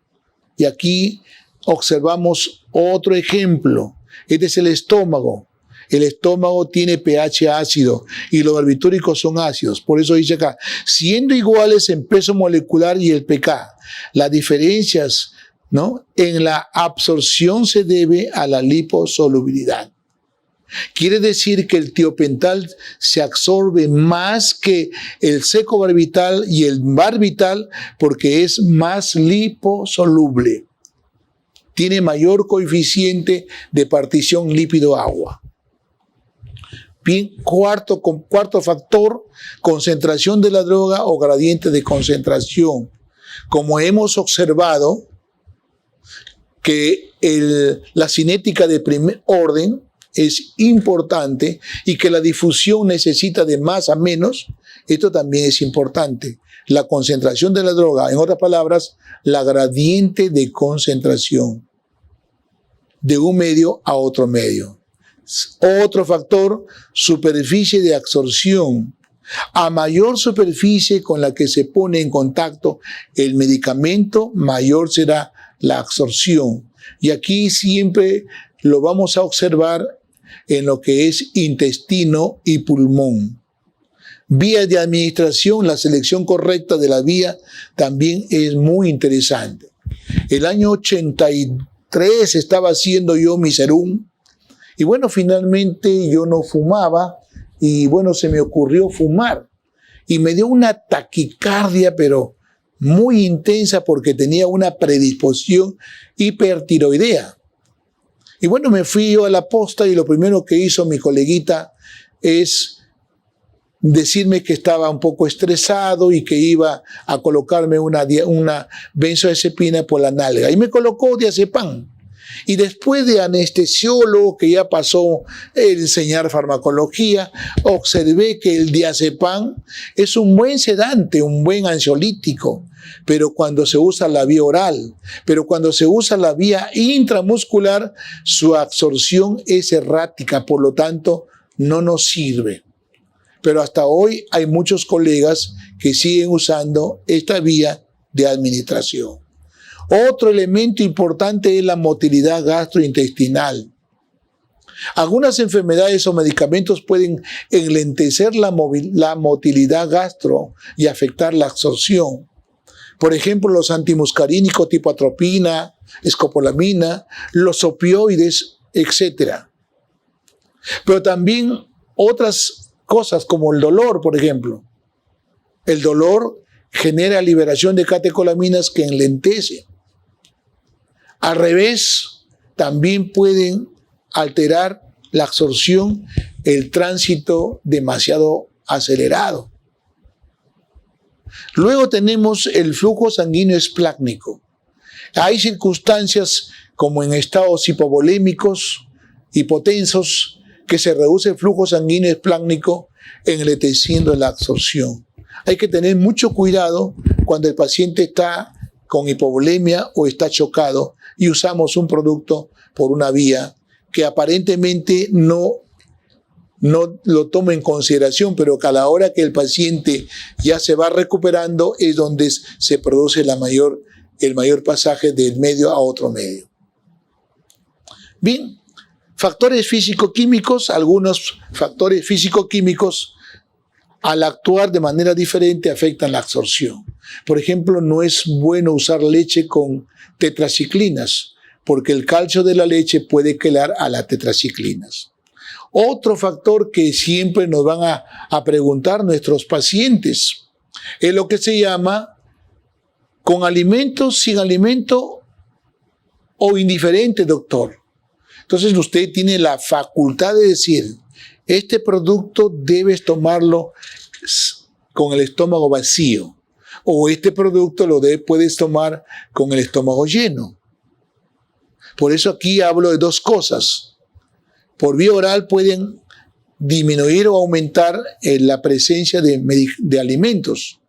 Speaker 1: Y aquí observamos otro ejemplo. Este es el estómago. El estómago tiene pH ácido y los barbitúricos son ácidos. Por eso dice acá, siendo iguales en peso molecular y el pK, las diferencias, ¿no?, en la absorción se debe a la liposolubilidad. Quiere decir que el tiopental se absorbe más que el seco barbital y el barbital porque es más liposoluble. Tiene mayor coeficiente de partición lípido-agua. Bien, cuarto factor, concentración de la droga o gradiente de concentración. Como hemos observado que la cinética de primer orden es importante y que la difusión necesita de más a menos, esto también es importante. La concentración de la droga, en otras palabras, la gradiente de concentración de un medio a otro medio. Otro factor, superficie de absorción. A mayor superficie con la que se pone en contacto el medicamento, mayor será la absorción. Y aquí siempre lo vamos a observar en lo que es intestino y pulmón. Vías de administración, la selección correcta de la vía también es muy interesante. El año 83 estaba haciendo yo mi serum y bueno, finalmente yo no fumaba y bueno, se me ocurrió fumar y me dio una taquicardia pero muy intensa porque tenía una predisposición hipertiroidea. Y bueno, me fui yo a la posta y lo primero que hizo mi coleguita es decirme que estaba un poco estresado y que iba a colocarme una benzodiazepina por la nalga. Y me colocó diazepam. Y después de anestesiólogo, que ya pasó el enseñar farmacología, observé que el diazepam es un buen sedante, un buen ansiolítico, pero cuando se usa la vía oral, pero cuando se usa la vía intramuscular, su absorción es errática, por lo tanto, no nos sirve. Pero hasta hoy hay muchos colegas que siguen usando esta vía de administración. Otro elemento importante es la motilidad gastrointestinal. Algunas enfermedades o medicamentos pueden enlentecer la motilidad gastro y afectar la absorción. Por ejemplo, los antimuscarínicos tipo atropina, escopolamina, los opioides, etc. Pero también otras cosas como el dolor, por ejemplo. El dolor genera liberación de catecolaminas que enlentecen. Al revés, también pueden alterar la absorción, el tránsito demasiado acelerado. Luego tenemos el flujo sanguíneo esplácnico. Hay circunstancias como en estados hipovolémicos, hipotensos, que se reduce el flujo sanguíneo esplácnico enlenteciendo la absorción. Hay que tener mucho cuidado cuando el paciente está con hipovolemia o está chocado y usamos un producto por una vía que aparentemente no lo toma en consideración, pero que a la hora que el paciente ya se va recuperando es donde se produce el mayor pasaje del medio a otro medio. Bien, factores físico-químicos, algunos factores físico-químicos al actuar de manera diferente afectan la absorción. Por ejemplo, no es bueno usar leche con tetraciclinas, porque el calcio de la leche puede quelar a las tetraciclinas. Otro factor que siempre nos van a preguntar nuestros pacientes es lo que se llama ¿Con alimentos, sin alimento o indiferente, doctor? Entonces usted tiene la facultad de decir, este producto debes tomarlo con el estómago vacío, o este producto puedes tomar con el estómago lleno. Por eso aquí hablo de dos cosas. Por vía oral pueden disminuir o aumentar la presencia de alimentos.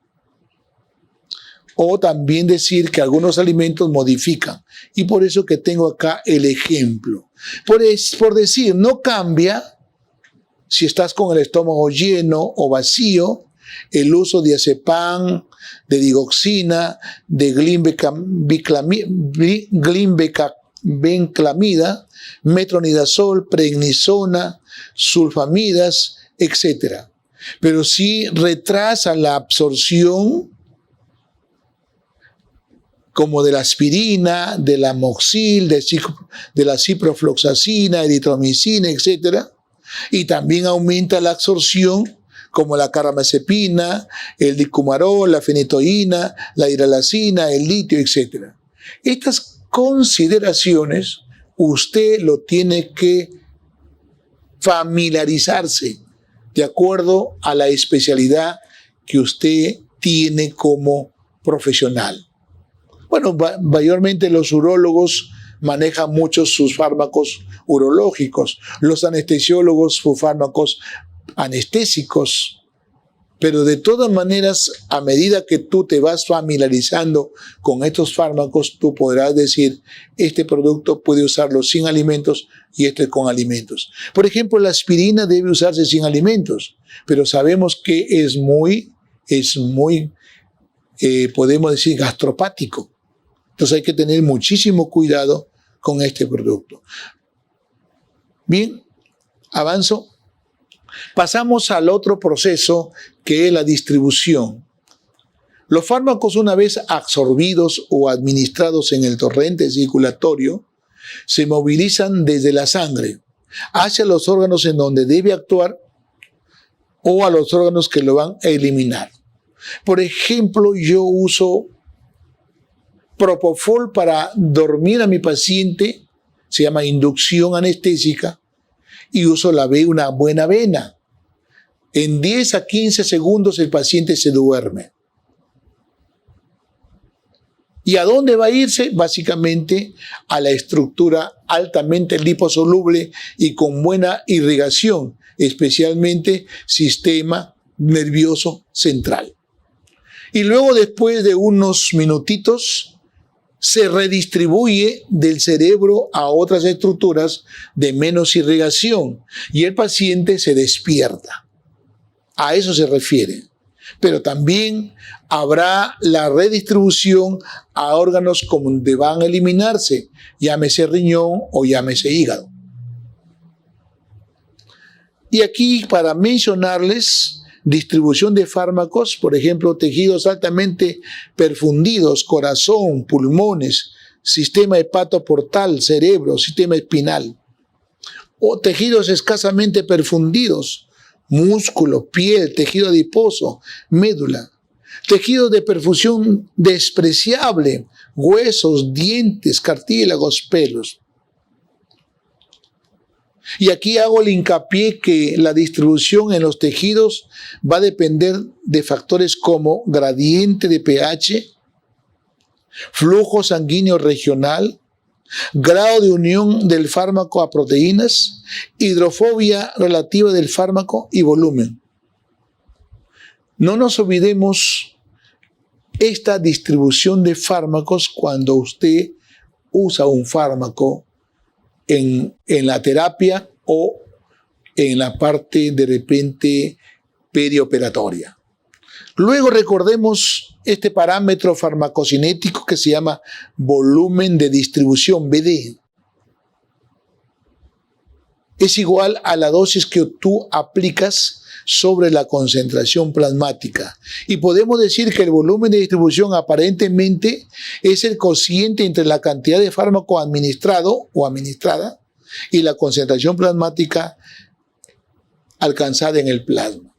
Speaker 1: O también decir que algunos alimentos modifican. Y por eso que tengo acá el ejemplo. Por decir, no cambia si estás con el estómago lleno o vacío, el uso de diazepam, de digoxina, de glibenclamida, metronidazol, prednisona, sulfamidas, etc. Pero sí retrasa la absorción como de la aspirina, de la amoxil, de la ciprofloxacina, eritromicina, etc. Y también aumenta la absorción como la carbamazepina, el dicumarol, la fenitoína, la hidralazina, el litio, etc. Estas consideraciones usted lo tiene que familiarizarse de acuerdo a la especialidad que usted tiene como profesional. Bueno, mayormente los urólogos manejan mucho sus fármacos urológicos, los anestesiólogos sus fármacos anestésicos, pero de todas maneras, a medida que tú te vas familiarizando con estos fármacos, tú podrás decir, este producto puede usarlo sin alimentos y este con alimentos. Por ejemplo, la aspirina debe usarse sin alimentos, pero sabemos que es muy, podemos decir, gastropático. Entonces hay que tener muchísimo cuidado con este producto. Bien, avanzo. Pasamos al otro proceso, que es la distribución. Los fármacos, una vez absorbidos o administrados en el torrente circulatorio, se movilizan desde la sangre hacia los órganos en donde debe actuar o a los órganos que lo van a eliminar. Por ejemplo, yo uso Propofol para dormir a mi paciente, se llama inducción anestésica, y uso una buena vena. En 10 a 15 segundos el paciente se duerme. ¿Y a dónde va a irse? Básicamente a la estructura altamente liposoluble y con buena irrigación, especialmente sistema nervioso central. Y luego, después de unos minutitos, se redistribuye del cerebro a otras estructuras de menos irrigación y el paciente se despierta. A eso se refiere. Pero también habrá la redistribución a órganos donde van a eliminarse, llámese riñón o llámese hígado. Y aquí, para mencionarles, distribución de fármacos, por ejemplo, tejidos altamente perfundidos, corazón, pulmones, sistema hepatoportal, cerebro, sistema espinal. O tejidos escasamente perfundidos, músculo, piel, tejido adiposo, médula. Tejidos de perfusión despreciable, huesos, dientes, cartílagos, pelos. Y aquí hago el hincapié que la distribución en los tejidos va a depender de factores como gradiente de pH, flujo sanguíneo regional, grado de unión del fármaco a proteínas, hidrofobia relativa del fármaco y volumen. No nos olvidemos esta distribución de fármacos cuando usted usa un fármaco en la terapia o en la parte de repente perioperatoria. Luego recordemos este parámetro farmacocinético que se llama volumen de distribución, BD. Es igual a la dosis que tú aplicas sobre la concentración plasmática. Y podemos decir que el volumen de distribución aparentemente es el cociente entre la cantidad de fármaco administrado o administrada y la concentración plasmática alcanzada en el plasma.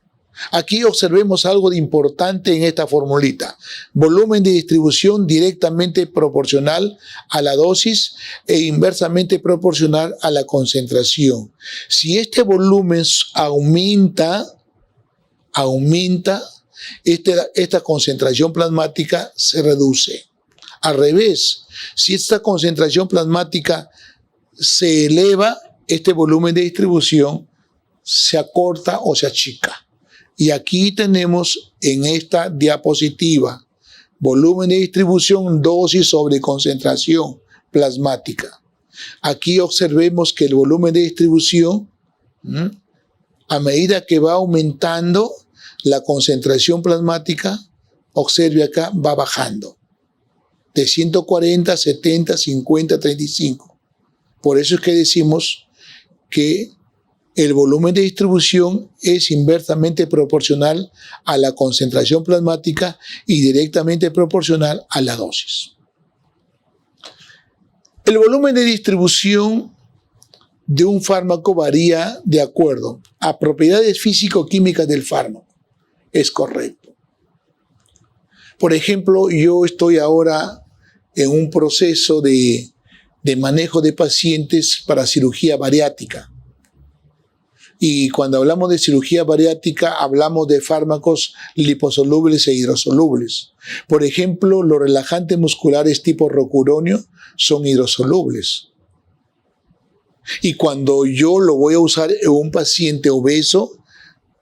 Speaker 1: Aquí observemos algo de importante en esta formulita. Volumen de distribución directamente proporcional a la dosis e inversamente proporcional a la concentración. Si este volumen aumenta, esta concentración plasmática se reduce. Al revés, si esta concentración plasmática se eleva, este volumen de distribución se acorta o se achica. Y aquí tenemos en esta diapositiva volumen de distribución, dosis sobre concentración plasmática. Aquí observemos que el volumen de distribución, a medida que va aumentando la concentración plasmática, observe acá, va bajando. De 140, 70, 50, 35. Por eso es que decimos que el volumen de distribución es inversamente proporcional a la concentración plasmática y directamente proporcional a la dosis. El volumen de distribución de un fármaco varía de acuerdo a propiedades físico-químicas del fármaco. Es correcto. Por ejemplo, yo estoy ahora en un proceso de manejo de pacientes para cirugía bariátrica. Y cuando hablamos de cirugía bariátrica, hablamos de fármacos liposolubles e hidrosolubles. Por ejemplo, los relajantes musculares tipo rocuronio son hidrosolubles. Y cuando yo lo voy a usar en un paciente obeso,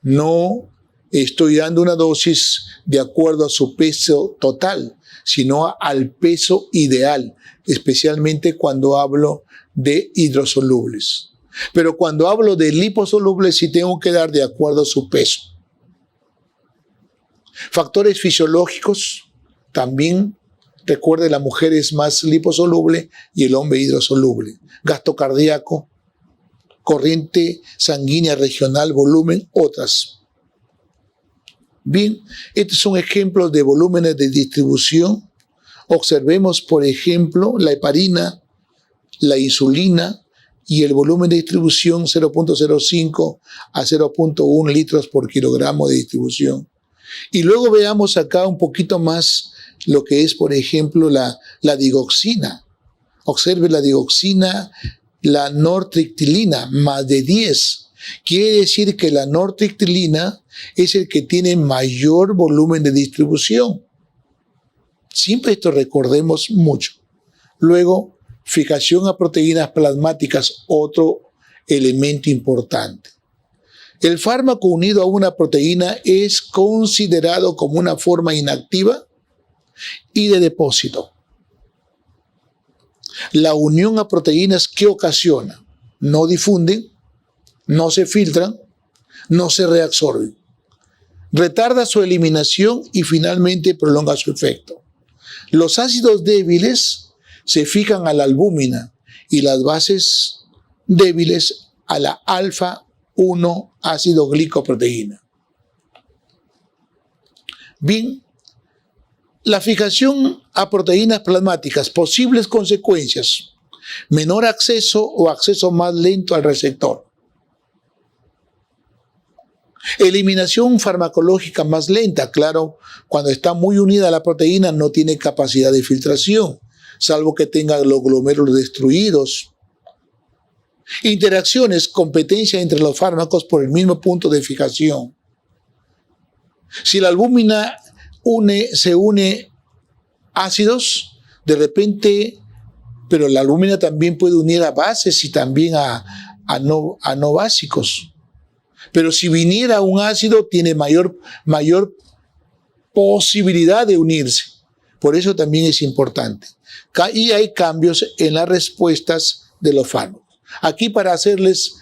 Speaker 1: no estoy dando una dosis de acuerdo a su peso total, sino al peso ideal, especialmente cuando hablo de hidrosolubles. Pero cuando hablo de liposolubles sí tengo que dar de acuerdo a su peso. Factores fisiológicos también, recuerde, la mujer es más liposoluble y el hombre hidrosoluble. Gasto cardíaco, corriente sanguínea regional, volumen, otras. Bien, estos son ejemplos de volúmenes de distribución. Observemos, por ejemplo, la heparina, la insulina, y el volumen de distribución 0.05 a 0.1 litros por kilogramo de distribución. Y luego veamos acá un poquito más lo que es, por ejemplo, la digoxina. Observe la digoxina, la nortriptilina, más de 10. Quiere decir que la nortriptilina es el que tiene mayor volumen de distribución. Siempre esto recordemos mucho. Luego, fijación a proteínas plasmáticas, otro elemento importante. El fármaco unido a una proteína es considerado como una forma inactiva y de depósito. La unión a proteínas, ¿qué ocasiona? No difunden, no se filtran, no se reabsorben. Retarda su eliminación y finalmente prolonga su efecto. Los ácidos débiles se fijan a la albúmina y las bases débiles a la alfa-1 ácido glicoproteína. Bien, la fijación a proteínas plasmáticas, posibles consecuencias: menor acceso o acceso más lento al receptor. Eliminación farmacológica más lenta, claro, cuando está muy unida a la proteína no tiene capacidad de filtración, salvo que tenga los glomérulos destruidos. Interacciones, competencia entre los fármacos por el mismo punto de fijación. Si la albúmina se une ácidos, de repente, pero la albúmina también puede unir a bases y también a no básicos. Pero si viniera un ácido, tiene mayor posibilidad de unirse. Por eso también es importante. Y hay cambios en las respuestas de los fármacos. Aquí, para hacerles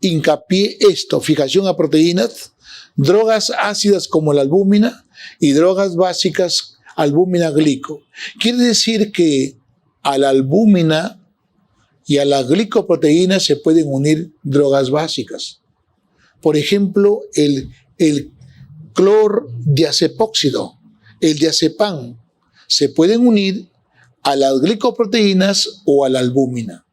Speaker 1: hincapié esto: fijación a proteínas, drogas ácidas como la albúmina y drogas básicas albúmina glico. Quiere decir que a la albúmina y a la glicoproteína se pueden unir drogas básicas. Por ejemplo, el clordiazepóxido, el diazepam, se pueden unir a las glicoproteínas o a la albúmina.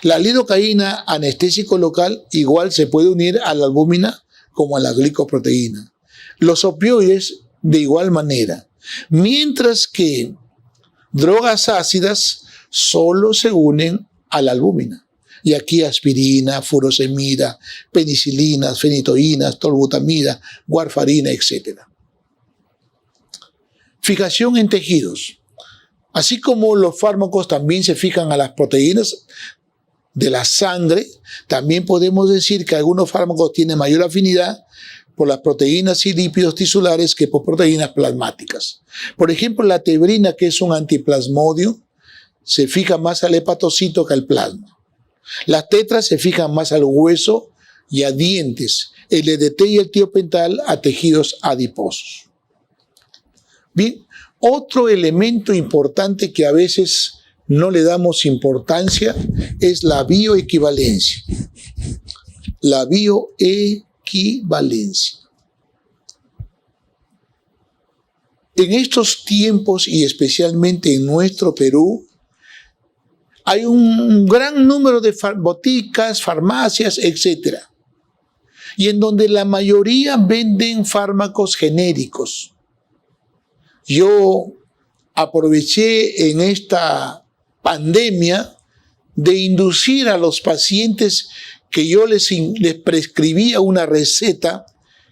Speaker 1: La lidocaína, anestésico local, igual se puede unir a la albúmina como a la glicoproteína. Los opioides de igual manera, mientras que drogas ácidas solo se unen a la albúmina. Y aquí aspirina, furosemida, penicilinas, fenitoínas, tolbutamida, warfarina, etc. Fijación en tejidos. Así como los fármacos también se fijan a las proteínas de la sangre, también podemos decir que algunos fármacos tienen mayor afinidad por las proteínas y lípidos tisulares que por proteínas plasmáticas. Por ejemplo, la tebrina, que es un antiplasmodio, se fija más al hepatocito que al plasma. Las tetras se fijan más al hueso y a dientes. El EDT y el tiopental a tejidos adiposos. Bien, otro elemento importante que a veces no le damos importancia es la bioequivalencia. La bioequivalencia. En estos tiempos y especialmente en nuestro Perú, hay un gran número de boticas, farmacias, etc. Y en donde la mayoría venden fármacos genéricos. Yo aproveché en esta pandemia de inducir a los pacientes que yo les prescribía una receta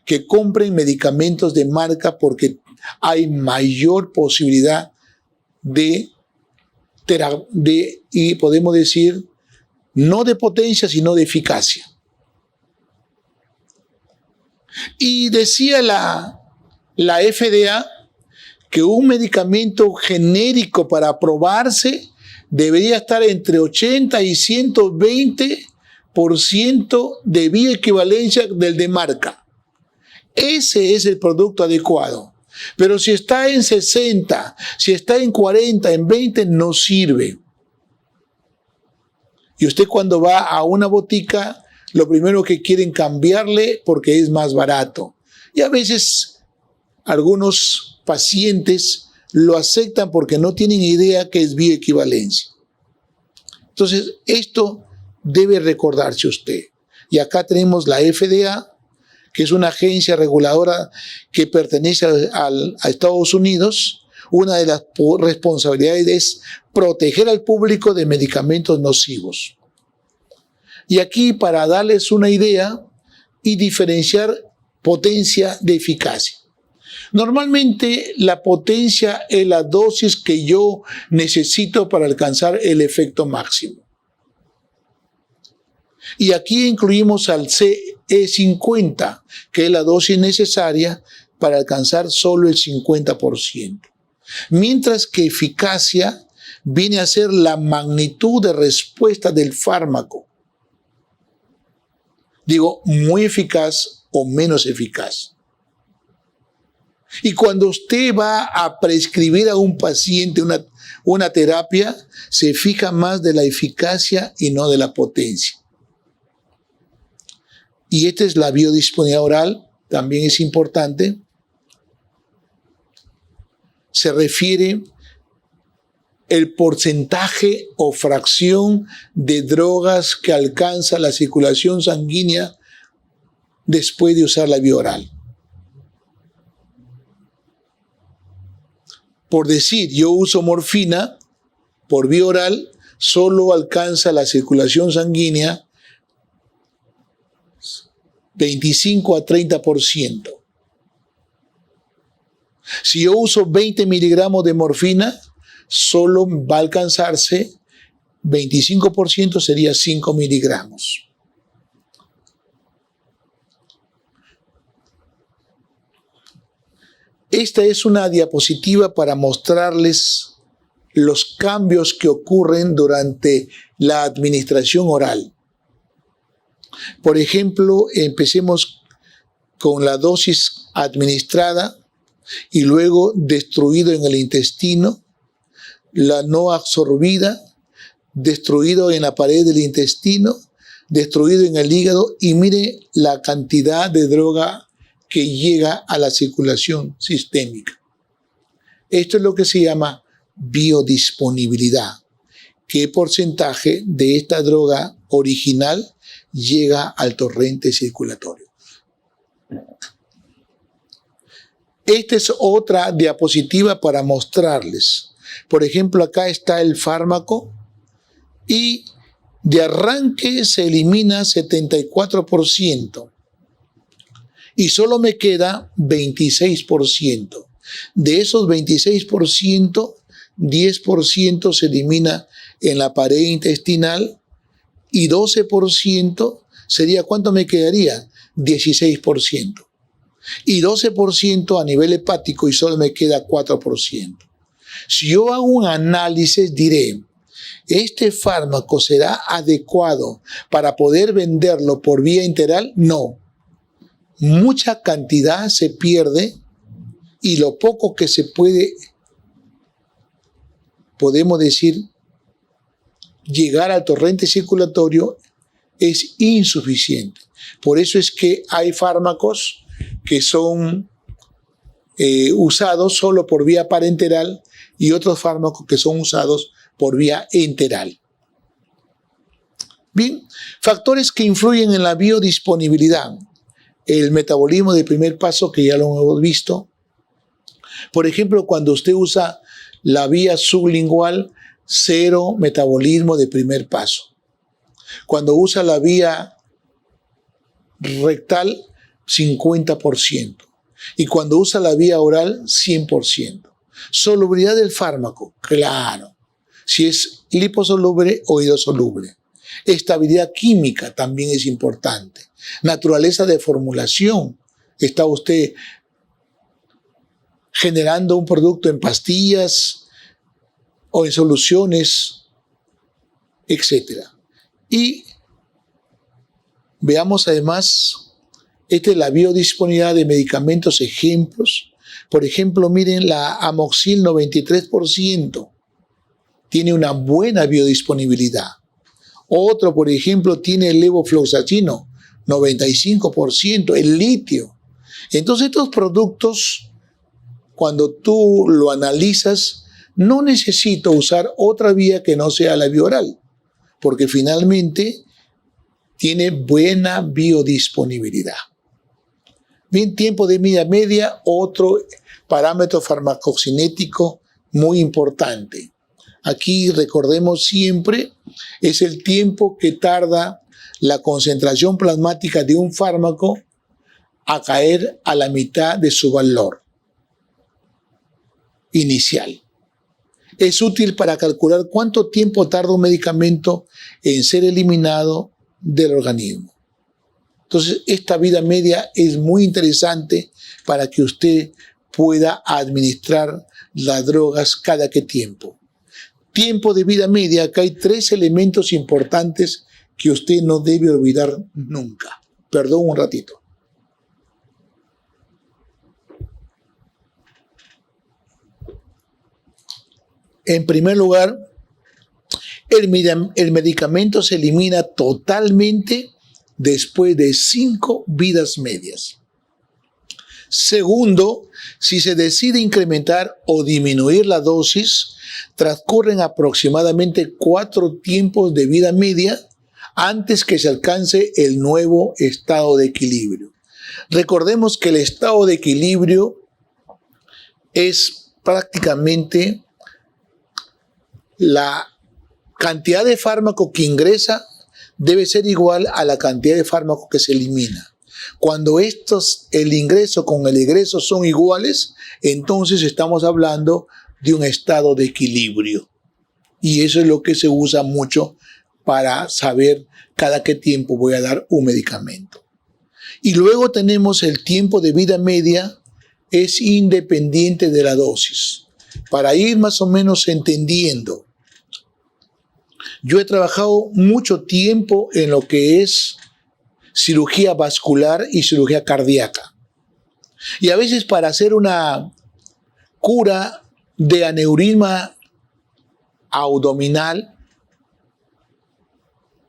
Speaker 1: que compren medicamentos de marca porque hay mayor posibilidad y podemos decir, no de potencia, sino de eficacia. Y decía la FDA que un medicamento genérico para aprobarse debería estar entre 80 y 120% de bioequivalencia del de marca. Ese es el producto adecuado. Pero si está en 60, si está en 40, en 20, no sirve. Y usted cuando va a una botica, lo primero que quieren cambiarle porque es más barato. Y a veces algunos pacientes lo aceptan porque no tienen idea que es bioequivalencia. Entonces, esto debe recordarse usted. Y acá tenemos la FDA, que es una agencia reguladora que pertenece a Estados Unidos. Una de las responsabilidades es proteger al público de medicamentos nocivos. Y aquí, para darles una idea y diferenciar potencia de eficacia. Normalmente la potencia es la dosis que yo necesito para alcanzar el efecto máximo. Y aquí incluimos al CE50, que es la dosis necesaria para alcanzar solo el 50%. Mientras que eficacia viene a ser la magnitud de respuesta del fármaco. Digo, muy eficaz o menos eficaz. Y cuando usted va a prescribir a un paciente una terapia, se fija más de la eficacia y no de la potencia. Y esta es la biodisponibilidad oral, también es importante. Se refiere el porcentaje o fracción de drogas que alcanza la circulación sanguínea después de usar la vía oral. Por decir, yo uso morfina por vía oral, solo alcanza la circulación sanguínea 25 a 30%. Si yo uso 20 miligramos de morfina, solo va a alcanzarse 25%, sería 5 miligramos. Esta es una diapositiva para mostrarles los cambios que ocurren durante la administración oral. Por ejemplo, empecemos con la dosis administrada y luego destruido en el intestino, la no absorbida, destruido en la pared del intestino, destruido en el hígado, y mire la cantidad de droga que llega a la circulación sistémica. Esto es lo que se llama biodisponibilidad. ¿Qué porcentaje de esta droga original llega al torrente circulatorio? Esta es otra diapositiva para mostrarles. Por ejemplo, acá está el fármaco y de arranque se elimina 74% y solo me queda 26%. De esos 26%, 10% se elimina en la pared intestinal y 12% sería, ¿cuánto me quedaría? 16%. Y 12% a nivel hepático y solo me queda 4%. Si yo hago un análisis, diré, ¿este fármaco será adecuado para poder venderlo por vía enteral? No. Mucha cantidad se pierde y lo poco que se puede, podemos decir, llegar al torrente circulatorio es insuficiente. Por eso es que hay fármacos que son usados solo por vía parenteral y otros fármacos que son usados por vía enteral. Bien, factores que influyen en la biodisponibilidad. El metabolismo de primer paso, que ya lo hemos visto. Por ejemplo, cuando usted usa la vía sublingual, 0 metabolismo de primer paso. Cuando usa la vía rectal, 50%. Y cuando usa la vía oral, 100%. Solubilidad del fármaco, claro. Si es liposoluble o hidrosoluble. Estabilidad química también es importante. Naturaleza de formulación. ¿Está usted generando un producto en pastillas o en soluciones, etcétera? Y veamos además, esta es la biodisponibilidad de medicamentos, ejemplos. Por ejemplo, miren la amoxil 93%. Tiene una buena biodisponibilidad. Otro, por ejemplo, tiene el levofloxacino, 95%, el litio. Entonces, estos productos, cuando tú lo analizas, no necesito usar otra vía que no sea la vía oral, porque finalmente tiene buena biodisponibilidad. Bien, tiempo de vida media, otro parámetro farmacocinético muy importante. Aquí recordemos siempre, es el tiempo que tarda la concentración plasmática de un fármaco a caer a la mitad de su valor inicial. Es útil para calcular cuánto tiempo tarda un medicamento en ser eliminado del organismo. Entonces, esta vida media es muy interesante para que usted pueda administrar las drogas cada qué tiempo. Tiempo de vida media, acá hay 3 elementos importantes que usted no debe olvidar nunca. Perdón un ratito. En primer lugar, el medicamento se elimina totalmente después de 5 vidas medias. Segundo, si se decide incrementar o disminuir la dosis, transcurren aproximadamente 4 tiempos de vida media antes que se alcance el nuevo estado de equilibrio. Recordemos que el estado de equilibrio es prácticamente la cantidad de fármaco que ingresa debe ser igual a la cantidad de fármaco que se elimina. Cuando el ingreso con el egreso son iguales, entonces estamos hablando de un estado de equilibrio. Y eso es lo que se usa mucho para saber cada qué tiempo voy a dar un medicamento. Y luego tenemos el tiempo de vida media, es independiente de la dosis. Para ir más o menos entendiendo, yo he trabajado mucho tiempo en lo que es cirugía vascular y cirugía cardíaca. Y a veces para hacer una cura de aneurisma abdominal,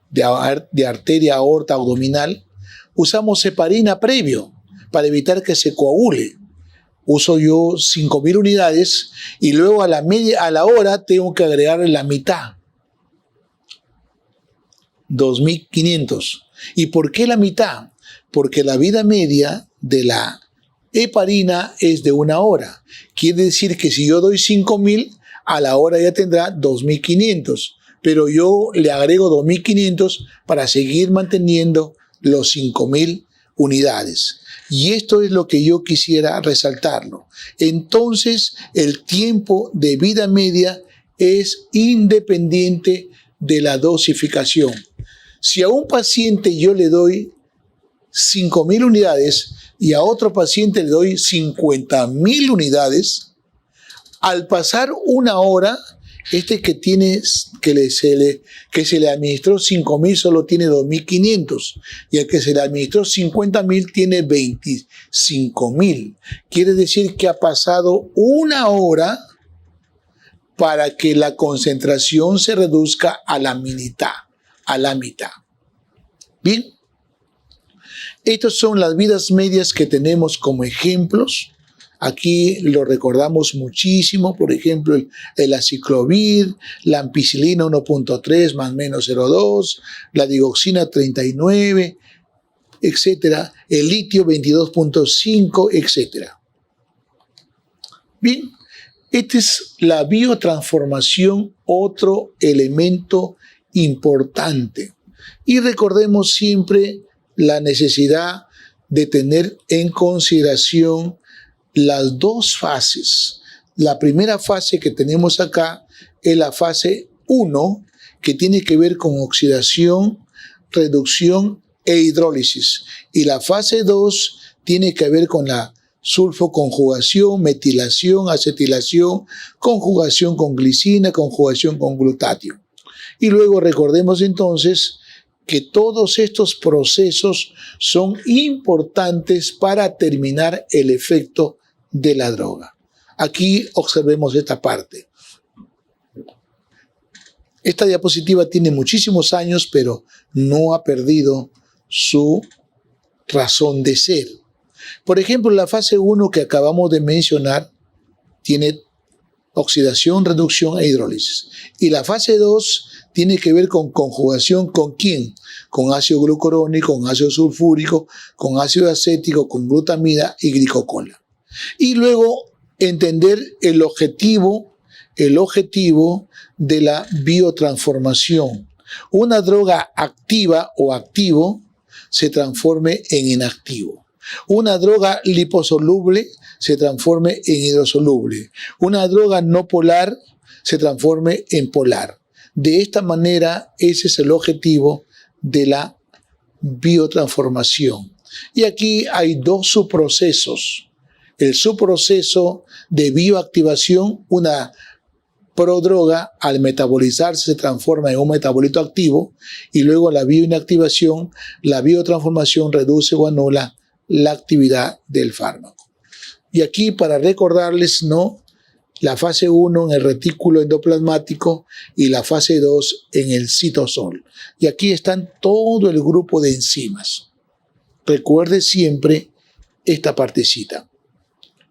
Speaker 1: de arteria aorta abdominal, usamos heparina previo para evitar que se coagule. Uso yo 5.000 unidades y luego a la hora tengo que agregarle la mitad. 2.500. ¿Y por qué la mitad? Porque la vida media de la heparina es de 1 hora. Quiere decir que si yo doy 5.000, a la hora ya tendrá 2.500. Pero yo le agrego 2.500 para seguir manteniendo los 5.000 unidades. Y esto es lo que yo quisiera resaltarlo. Entonces, el tiempo de vida media es independiente de la dosificación. Si a un paciente yo le doy 5.000 unidades y a otro paciente le doy 50.000 unidades, al pasar 1 hora, este que se le administró 5.000 solo tiene 2.500 y el que se le administró 50.000 tiene 25.000. Quiere decir que ha pasado 1 hora para que la concentración se reduzca a la mitad. Bien, estas son las vidas medias que tenemos como ejemplos. Aquí lo recordamos muchísimo, por ejemplo, el aciclovir, la ampicilina 1.3 más menos 0.2, la digoxina 39, etcétera, el litio 22.5, etcétera. Bien, esta es la biotransformación, otro elemento importante. Y recordemos siempre la necesidad de tener en consideración las dos fases. La primera fase que tenemos acá es la fase 1, que tiene que ver con oxidación, reducción e hidrólisis. Y la fase 2 tiene que ver con la sulfoconjugación, metilación, acetilación, conjugación con glicina, conjugación con glutatio. Y luego recordemos entonces que todos estos procesos son importantes para terminar el efecto de la droga. Aquí observemos esta parte. Esta diapositiva tiene muchísimos años, pero no ha perdido su razón de ser. Por ejemplo, la fase 1 que acabamos de mencionar tiene oxidación, reducción e hidrólisis. Y la fase 2 tiene que ver con conjugación ¿con quién? Con ácido glucurónico, con ácido sulfúrico, con ácido acético, con glutamida y glicocola. Y luego entender el objetivo de la biotransformación. Una droga activa o activo se transforme en inactivo. Una droga liposoluble se transforme en hidrosoluble. Una droga no polar se transforme en polar. De esta manera, ese es el objetivo de la biotransformación. Y aquí hay dos subprocesos. El subproceso de bioactivación, una prodroga al metabolizarse se transforma en un metabolito activo, y luego la bioinactivación, la biotransformación reduce o anula la actividad del fármaco. Y aquí para recordarles, la fase 1 en el retículo endoplasmático y la fase 2 en el citosol. Y aquí están todo el grupo de enzimas. Recuerde siempre esta partecita.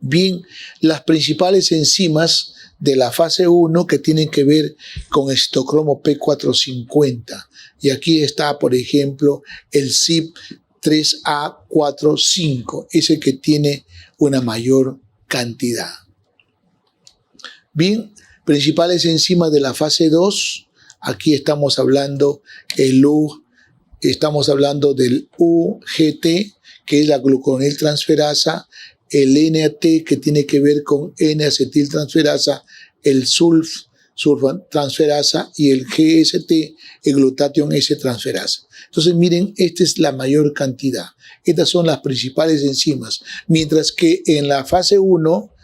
Speaker 1: Bien, las principales enzimas de la fase 1 que tienen que ver con el citocromo P450. Y aquí está, por ejemplo, el CYP3A45, ese que tiene una mayor cantidad. Bien, principales enzimas de la fase 2, aquí estamos hablando del UGT, que es la glucoroniltransferasa, el NAT, que tiene que ver con N-acetiltransferasa, el sulfatransferasa y el GST, el glutatión S-transferasa. Entonces, miren, esta es la mayor cantidad. Estas son las principales enzimas. Mientras que en la fase 1,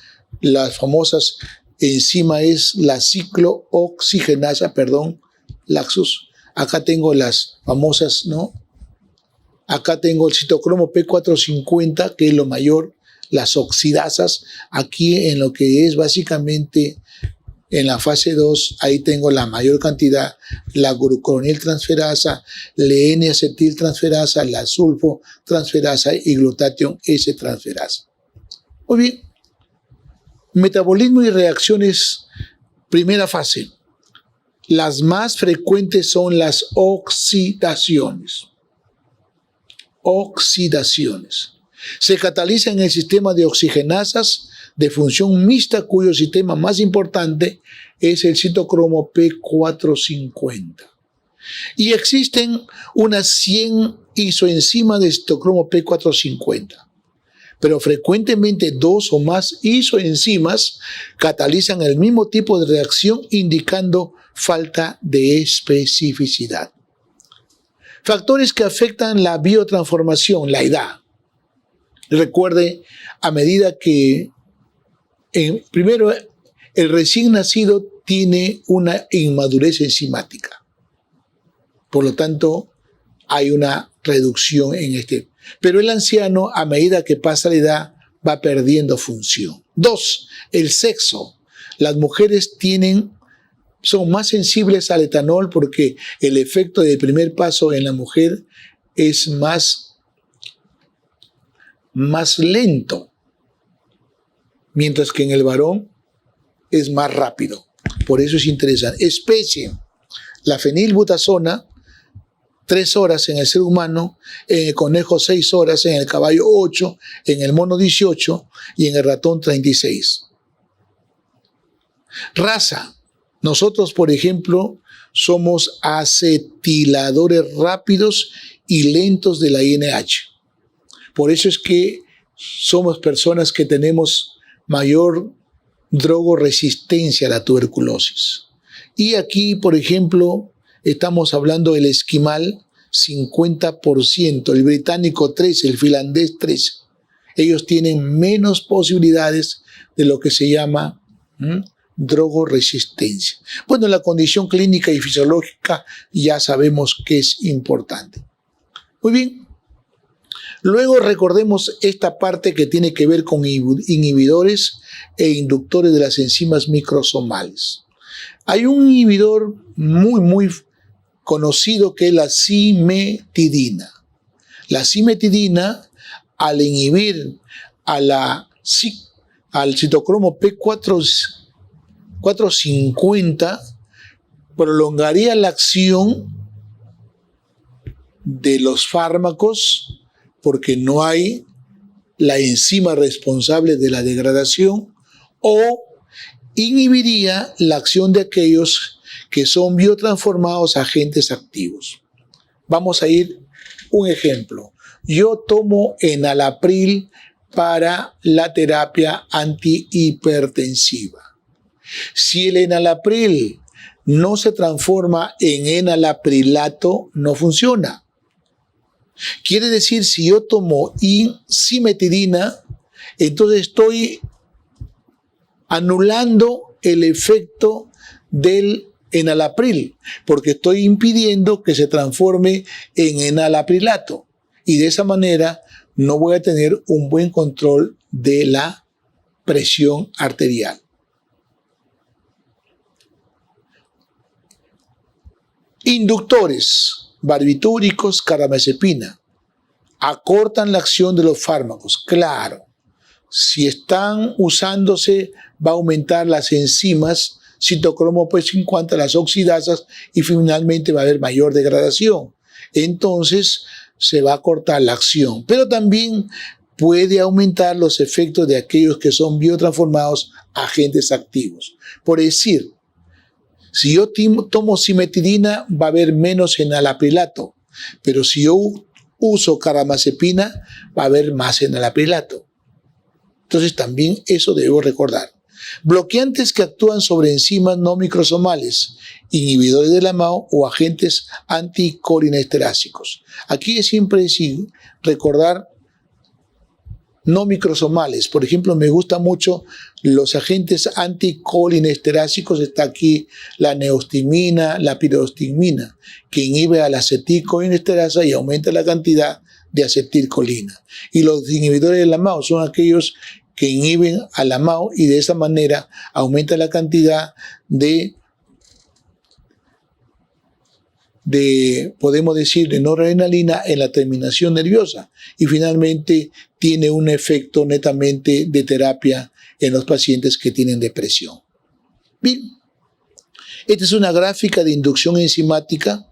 Speaker 1: las famosas enzima es la ciclooxigenasa, Laxus. Acá tengo las famosas, Acá tengo el citocromo P450, que es lo mayor, las oxidasas. Aquí en lo que es básicamente en la fase 2, ahí tengo la mayor cantidad, la glucoroniltransferasa, la N-acetiltransferasa, la sulfotransferasa y glutatión S-transferasa. Muy bien. Metabolismo y reacciones, primera fase. Las más frecuentes son las oxidaciones. Se cataliza en el sistema de oxigenasas de función mixta, cuyo sistema más importante es el citocromo P450. Y existen unas 100 isoenzimas de citocromo P450, pero frecuentemente 2 o más isoenzimas catalizan el mismo tipo de reacción, indicando falta de especificidad. Factores que afectan la biotransformación, la edad. Recuerde, a medida que primero el recién nacido tiene una inmadurez enzimática. Por lo tanto, hay una reducción en este. Pero el anciano, a medida que pasa la edad, va perdiendo función. 2. El sexo. Las mujeres son más sensibles al etanol porque el efecto del primer paso en la mujer es más lento, mientras que en el varón es más rápido. Por eso es interesante. Especie. La fenilbutasona, 3 horas en el ser humano, en el conejo 6 horas, en el caballo 8, en el mono 18 y en el ratón 36. Raza. Nosotros, por ejemplo, somos acetiladores rápidos y lentos de la INH. Por eso es que somos personas que tenemos mayor drogoresistencia a la tuberculosis. Y aquí, por ejemplo, estamos hablando del esquimal, 50%, el británico 13%, el finlandés 13%. Ellos tienen menos posibilidades de lo que se llama drogoresistencia. Bueno, la condición clínica y fisiológica ya sabemos que es importante. Muy bien. Luego recordemos esta parte que tiene que ver con inhibidores e inductores de las enzimas microsomales. Hay un inhibidor muy conocido que es la cimetidina. La cimetidina, al inhibir al citocromo P450, prolongaría la acción de los fármacos porque no hay la enzima responsable de la degradación, o inhibiría la acción de aquellos que son biotransformados a agentes activos. Vamos a ir un ejemplo. Yo tomo enalapril para la terapia antihipertensiva. Si el enalapril no se transforma en enalaprilato, no funciona. Quiere decir, si yo tomo cimetidina, entonces estoy anulando el efecto del enalapril, porque estoy impidiendo que se transforme en enalaprilato. Y de esa manera no voy a tener un buen control de la presión arterial. Inductores, barbitúricos, carbamazepina, acortan la acción de los fármacos. Claro, si están usándose, va a aumentar las enzimas citocromo P50, las oxidasas, y finalmente va a haber mayor degradación. Entonces se va a cortar la acción, pero también puede aumentar los efectos de aquellos que son biotransformados a agentes activos. Por decir, si yo tomo cimetidina, va a haber menos enalaprilato, pero si yo uso carbamazepina, va a haber más enalaprilato. Entonces también eso debo recordar. Bloqueantes que actúan sobre enzimas no microsomales, inhibidores de la MAO o agentes anticolinesterásicos. Aquí es siempre recordar no microsomales. Por ejemplo, me gusta mucho los agentes anticolinesterásicos. Está aquí la neostigmina, la pirostigmina, que inhibe a la acetilcolinesterasa y aumenta la cantidad de acetilcolina. Y los inhibidores de la MAO son aquellos que inhiben a la MAO y de esa manera aumenta la cantidad de podemos decir, de noradrenalina en la terminación nerviosa, y finalmente tiene un efecto netamente de terapia en los pacientes que tienen depresión. Bien, esta es una gráfica de inducción enzimática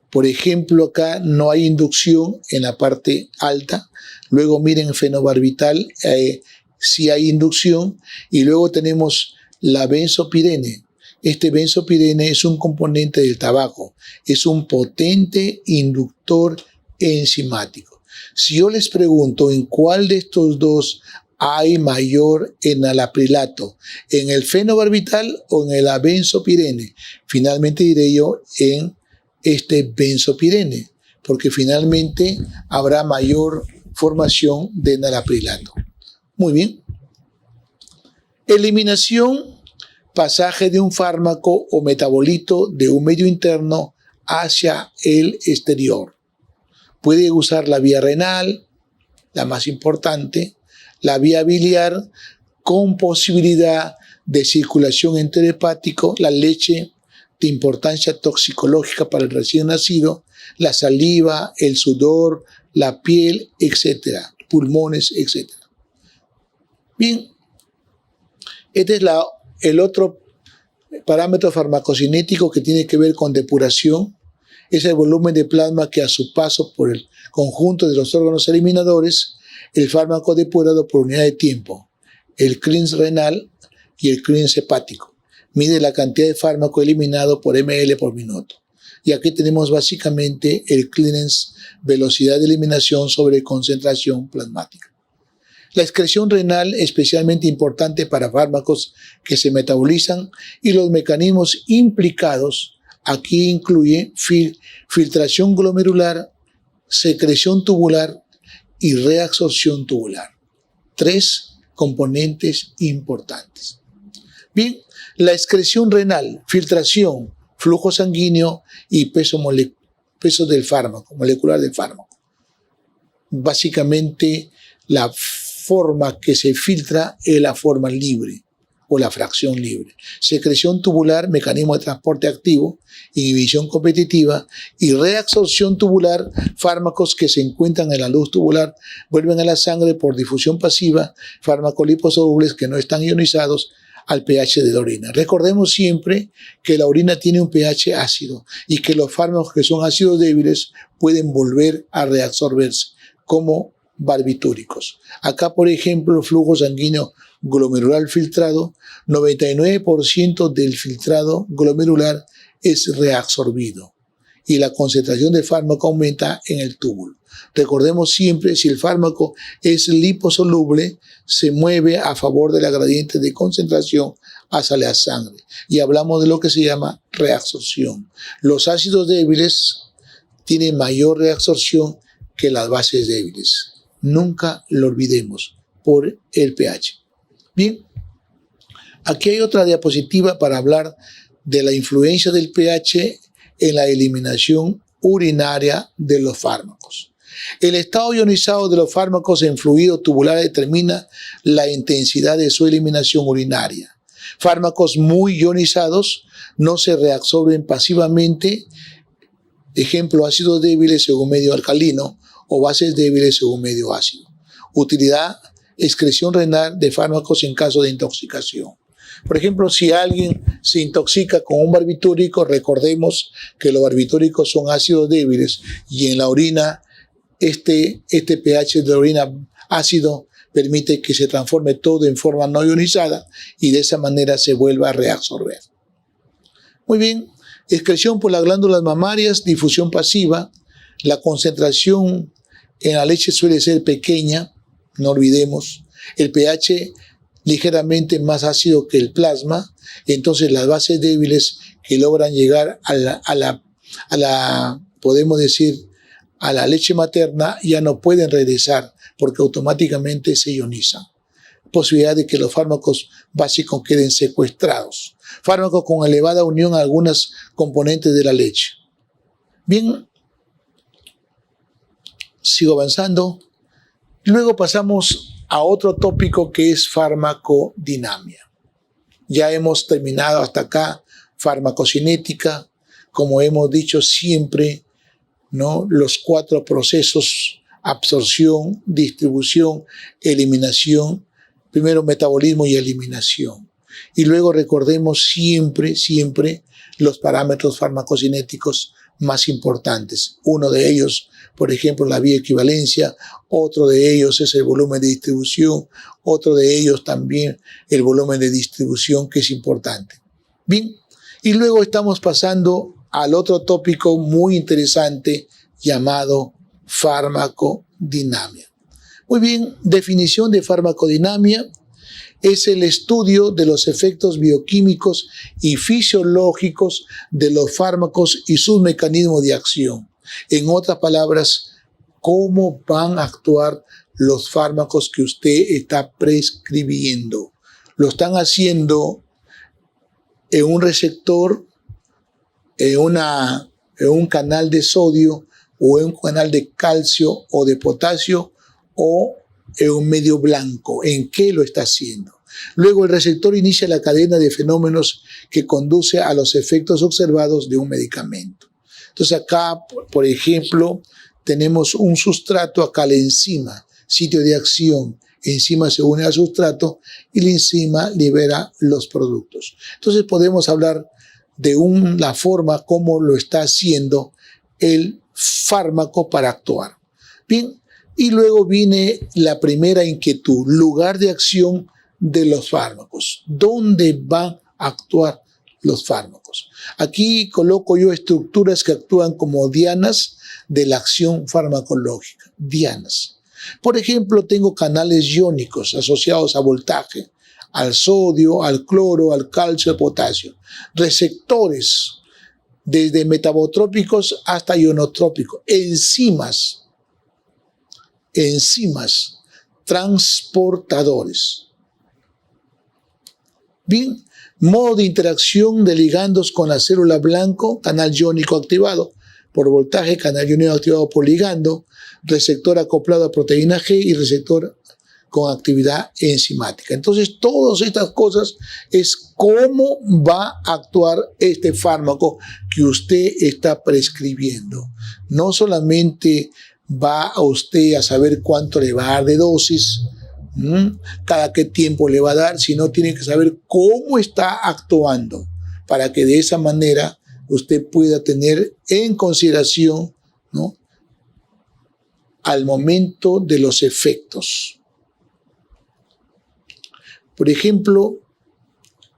Speaker 1: Por ejemplo, acá no hay inducción en la parte alta. Luego miren fenobarbital, sí hay inducción. Y luego tenemos la benzopirene. Este benzopirene es un componente del tabaco. Es un potente inductor enzimático. Si yo les pregunto en cuál de estos dos hay mayor enalaprilato, en el fenobarbital o en el benzopirene, finalmente diré yo en este benzopirene, porque finalmente habrá mayor formación de enalaprilato. Muy bien. Eliminación, pasaje de un fármaco o metabolito de un medio interno hacia el exterior. Puede usar la vía renal, la más importante, la vía biliar, con posibilidad de circulación enterohepático, la leche de importancia toxicológica para el recién nacido, la saliva, el sudor, la piel, etcétera, pulmones, etcétera. Bien, este es el otro parámetro farmacocinético que tiene que ver con depuración. Es el volumen de plasma que a su paso por el conjunto de los órganos eliminadores, el fármaco depurado por unidad de tiempo, el clearance renal y el clearance hepático. Mide la cantidad de fármaco eliminado por ml por minuto. Y aquí tenemos básicamente el clearance, velocidad de eliminación sobre concentración plasmática. La excreción renal, especialmente importante para fármacos que se metabolizan, y los mecanismos implicados, aquí incluye filtración glomerular, secreción tubular y reabsorción tubular. 3 componentes importantes. Bien, la excreción renal, filtración, flujo sanguíneo y peso del fármaco, molecular del fármaco. Básicamente, la forma que se filtra es la forma libre o la fracción libre. Secreción tubular, mecanismo de transporte activo, inhibición competitiva, y reabsorción tubular, fármacos que se encuentran en la luz tubular, vuelven a la sangre por difusión pasiva, fármacos liposolubles que no están ionizados al pH de la orina. Recordemos siempre que la orina tiene un pH ácido y que los fármacos que son ácidos débiles pueden volver a reabsorberse como barbitúricos. Acá, por ejemplo, el flujo sanguíneo glomerular filtrado, 99% del filtrado glomerular es reabsorbido y la concentración del fármaco aumenta en el túbulo. Recordemos siempre, si el fármaco es liposoluble, se mueve a favor de la gradiente de concentración hacia la sangre. Y hablamos de lo que se llama reabsorción. Los ácidos débiles tienen mayor reabsorción que las bases débiles. Nunca lo olvidemos por el pH. Bien, aquí hay otra diapositiva para hablar de la influencia del pH en la eliminación urinaria de los fármacos. El estado ionizado de los fármacos en fluido tubular determina la intensidad de su eliminación urinaria. Fármacos muy ionizados no se reabsorben pasivamente, ejemplo, ácidos débiles según medio alcalino o bases débiles según medio ácido. Utilidad, excreción renal de fármacos en caso de intoxicación. Por ejemplo, si alguien se intoxica con un barbitúrico, recordemos que los barbitúricos son ácidos débiles y en la orina este pH de la orina ácido permite que se transforme todo en forma no ionizada y de esa manera se vuelva a reabsorber. Muy bien, excreción por las glándulas mamarias, difusión pasiva. La concentración en la leche suele ser pequeña, no olvidemos. El pH ligeramente más ácido que el plasma, entonces las bases débiles que logran llegar podemos decir, a la leche materna ya no pueden regresar porque automáticamente se ionizan. Posibilidad de que los fármacos básicos queden secuestrados. Fármacos con elevada unión a algunas componentes de la leche. Bien, sigo avanzando. Luego pasamos a otro tópico que es farmacodinamia. Ya hemos terminado hasta acá farmacocinética, como hemos dicho siempre, ¿no? Los 4 procesos: absorción, distribución, eliminación, primero metabolismo y eliminación. Y luego recordemos siempre los parámetros farmacocinéticos más importantes. Uno de ellos, por ejemplo, la bioequivalencia, otro de ellos es el volumen de distribución, otro de ellos también el volumen de distribución, que es importante. Bien, y luego estamos pasando al otro tópico muy interesante llamado farmacodinamia. Muy bien, definición de farmacodinamia es el estudio de los efectos bioquímicos y fisiológicos de los fármacos y sus mecanismos de acción. En otras palabras, cómo van a actuar los fármacos que usted está prescribiendo. Lo están haciendo en un receptor, en un canal de sodio, o en un canal de calcio o de potasio, o en un medio blanco. ¿En qué lo está haciendo? Luego el receptor inicia la cadena de fenómenos que conduce a los efectos observados de un medicamento. Entonces acá, por ejemplo, tenemos un sustrato, acá la enzima, sitio de acción. Enzima se une al sustrato y la enzima libera los productos. Entonces podemos hablar de la forma como lo está haciendo el fármaco para actuar. Bien, y luego viene la primera inquietud, lugar de acción de los fármacos. ¿Dónde van a actuar los fármacos? Aquí coloco yo estructuras que actúan como dianas de la acción farmacológica. Dianas. Por ejemplo, tengo canales iónicos asociados a voltaje, al sodio, al cloro, al calcio, al potasio. Receptores, desde metabotrópicos hasta ionotrópicos. Enzimas, transportadores. Bien, modo de interacción de ligandos con la célula blanco, canal iónico activado por voltaje, canal iónico activado por ligando, receptor acoplado a proteína G y receptor con actividad enzimática. Entonces, todas estas cosas es cómo va a actuar este fármaco que usted está prescribiendo. No solamente va a usted a saber cuánto le va a dar de dosis, cada qué tiempo le va a dar, sino tiene que saber cómo está actuando para que de esa manera usted pueda tener en consideración, ¿no?, al momento de los efectos. Por ejemplo,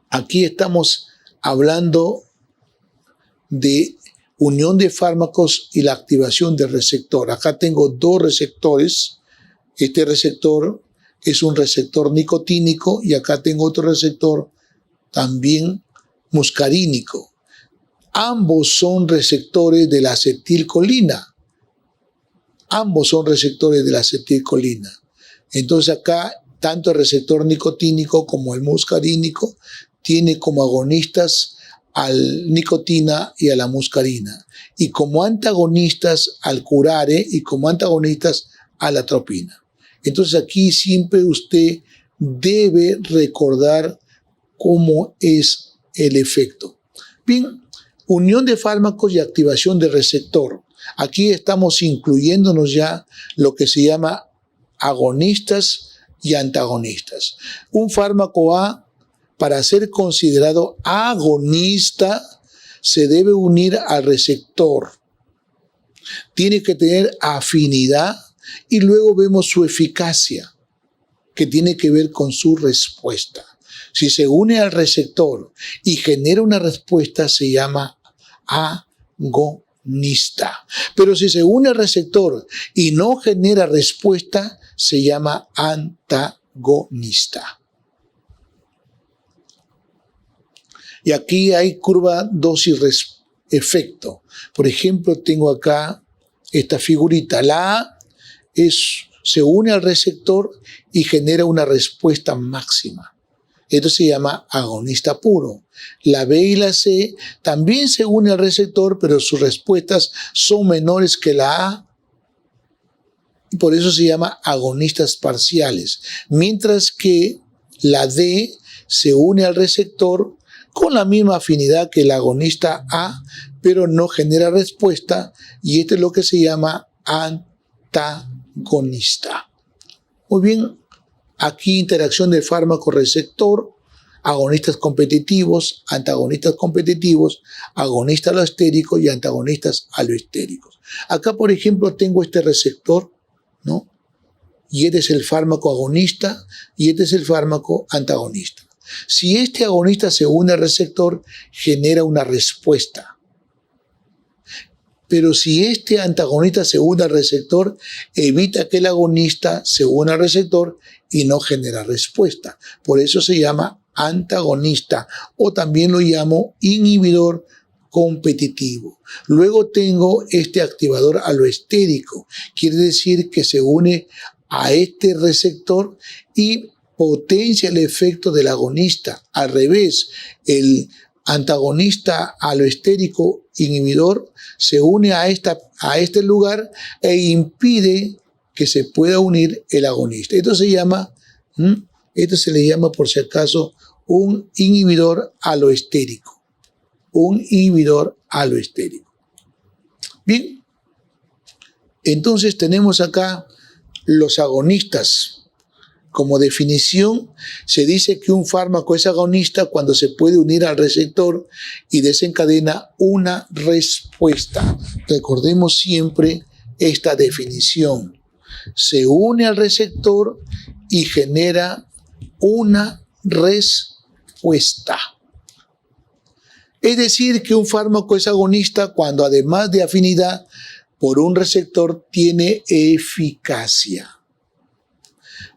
Speaker 1: aquí estamos hablando de unión de fármacos y la activación del receptor. Acá tengo dos receptores. Este receptor es un receptor nicotínico y acá tengo otro receptor también muscarínico. Ambos son receptores de la acetilcolina. Entonces acá tanto el receptor nicotínico como el muscarínico tiene como agonistas al nicotina y a la muscarina, y como antagonistas al curare y como antagonistas a la atropina. Entonces aquí siempre usted debe recordar cómo es el efecto. Bien, unión de fármacos y activación del receptor. Aquí estamos incluyéndonos ya lo que se llama agonistas y antagonistas. Un fármaco A, para ser considerado agonista, se debe unir al receptor. Tiene que tener afinidad y luego vemos su eficacia, que tiene que ver con su respuesta. Si se une al receptor y genera una respuesta, se llama agonista. Pero si se une al receptor y no genera respuesta, se llama antagonista. Y aquí hay curva dosis-efecto. Por ejemplo, tengo acá esta figurita. La A se une al receptor y genera una respuesta máxima. Esto se llama agonista puro. La B y la C también se unen al receptor, pero sus respuestas son menores que la A. Y por eso se llama agonistas parciales. Mientras que la D se une al receptor con la misma afinidad que el agonista A, pero no genera respuesta, y esto es lo que se llama antagonista. Muy bien, aquí interacción del fármaco-receptor, agonistas competitivos, antagonistas competitivos, agonistas alostéricos y antagonistas alostéricos. Acá, por ejemplo, tengo este receptor, ¿no? Y este es el fármaco agonista y este es el fármaco antagonista. Si este agonista se une al receptor, genera una respuesta. Pero si este antagonista se une al receptor, evita que el agonista se una al receptor y no genera respuesta. Por eso se llama antagonista o también lo llamo inhibidor competitivo. Luego tengo este activador alostérico. Quiere decir que se une a este receptor y potencia el efecto del agonista. Al revés, el antagonista alostérico inhibidor se une a este lugar e impide que se pueda unir el agonista. Esto se le llama por si acaso un inhibidor alostérico. Un inhibidor alostérico. Bien, entonces tenemos acá los agonistas. Como definición, se dice que un fármaco es agonista cuando se puede unir al receptor y desencadena una respuesta. Recordemos siempre esta definición. Se une al receptor y genera una respuesta. Es decir, que un fármaco es agonista cuando además de afinidad por un receptor tiene eficacia.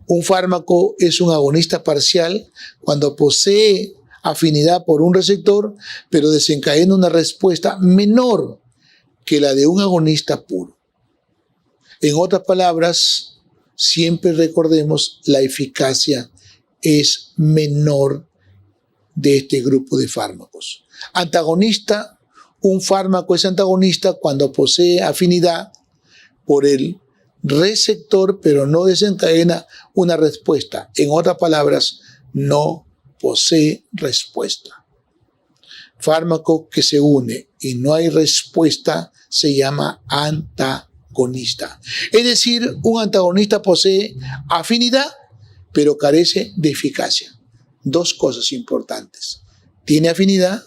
Speaker 1: Un fármaco es un agonista parcial cuando posee afinidad por un receptor, pero desencadena una respuesta menor que la de un agonista puro. En otras palabras, siempre recordemos, la eficacia es menor de este grupo de fármacos. Antagonista, un fármaco es antagonista cuando posee afinidad por el receptor, pero no desencadena una respuesta. En otras palabras, no posee respuesta. Fármaco que se une y no hay respuesta se llama antagonista. Es decir, un antagonista posee afinidad, pero carece de eficacia. Dos cosas importantes. Tiene afinidad,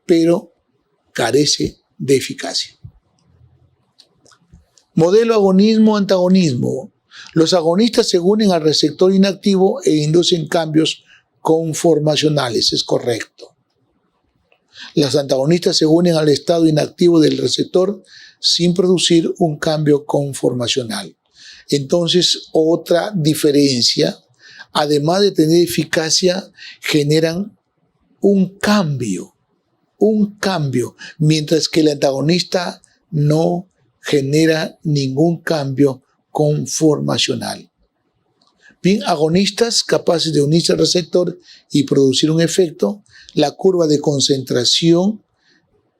Speaker 1: pero carece de eficacia. Modelo agonismo-antagonismo. Los agonistas se unen al receptor inactivo e inducen cambios conformacionales, es correcto. Los antagonistas se unen al estado inactivo del receptor sin producir un cambio conformacional. Entonces, otra diferencia, además de tener eficacia, generan un cambio, mientras que el antagonista no genera ningún cambio conformacional. Bien, agonistas capaces de unirse al receptor y producir un efecto. La curva de concentración,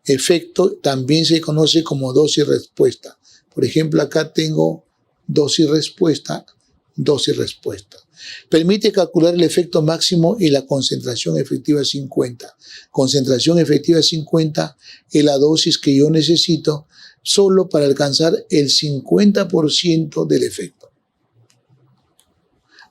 Speaker 1: efecto, también se conoce como dosis-respuesta. Por ejemplo, acá tengo dosis-respuesta, dosis-respuesta. Permite calcular el efecto máximo y la concentración efectiva 50. Concentración efectiva 50 es la dosis que yo necesito solo para alcanzar el 50% del efecto.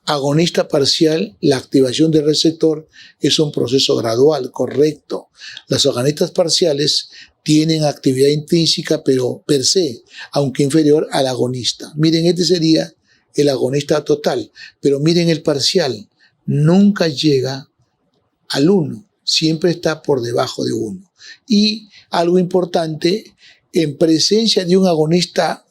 Speaker 1: Agonista parcial, la activación del receptor es un proceso gradual, correcto. Los agonistas parciales tienen actividad intrínseca, pero per se, aunque inferior al agonista. Miren, este sería el agonista total, pero miren el parcial, nunca llega al 1, siempre está por debajo de 1. Y algo importante, en presencia de un agonista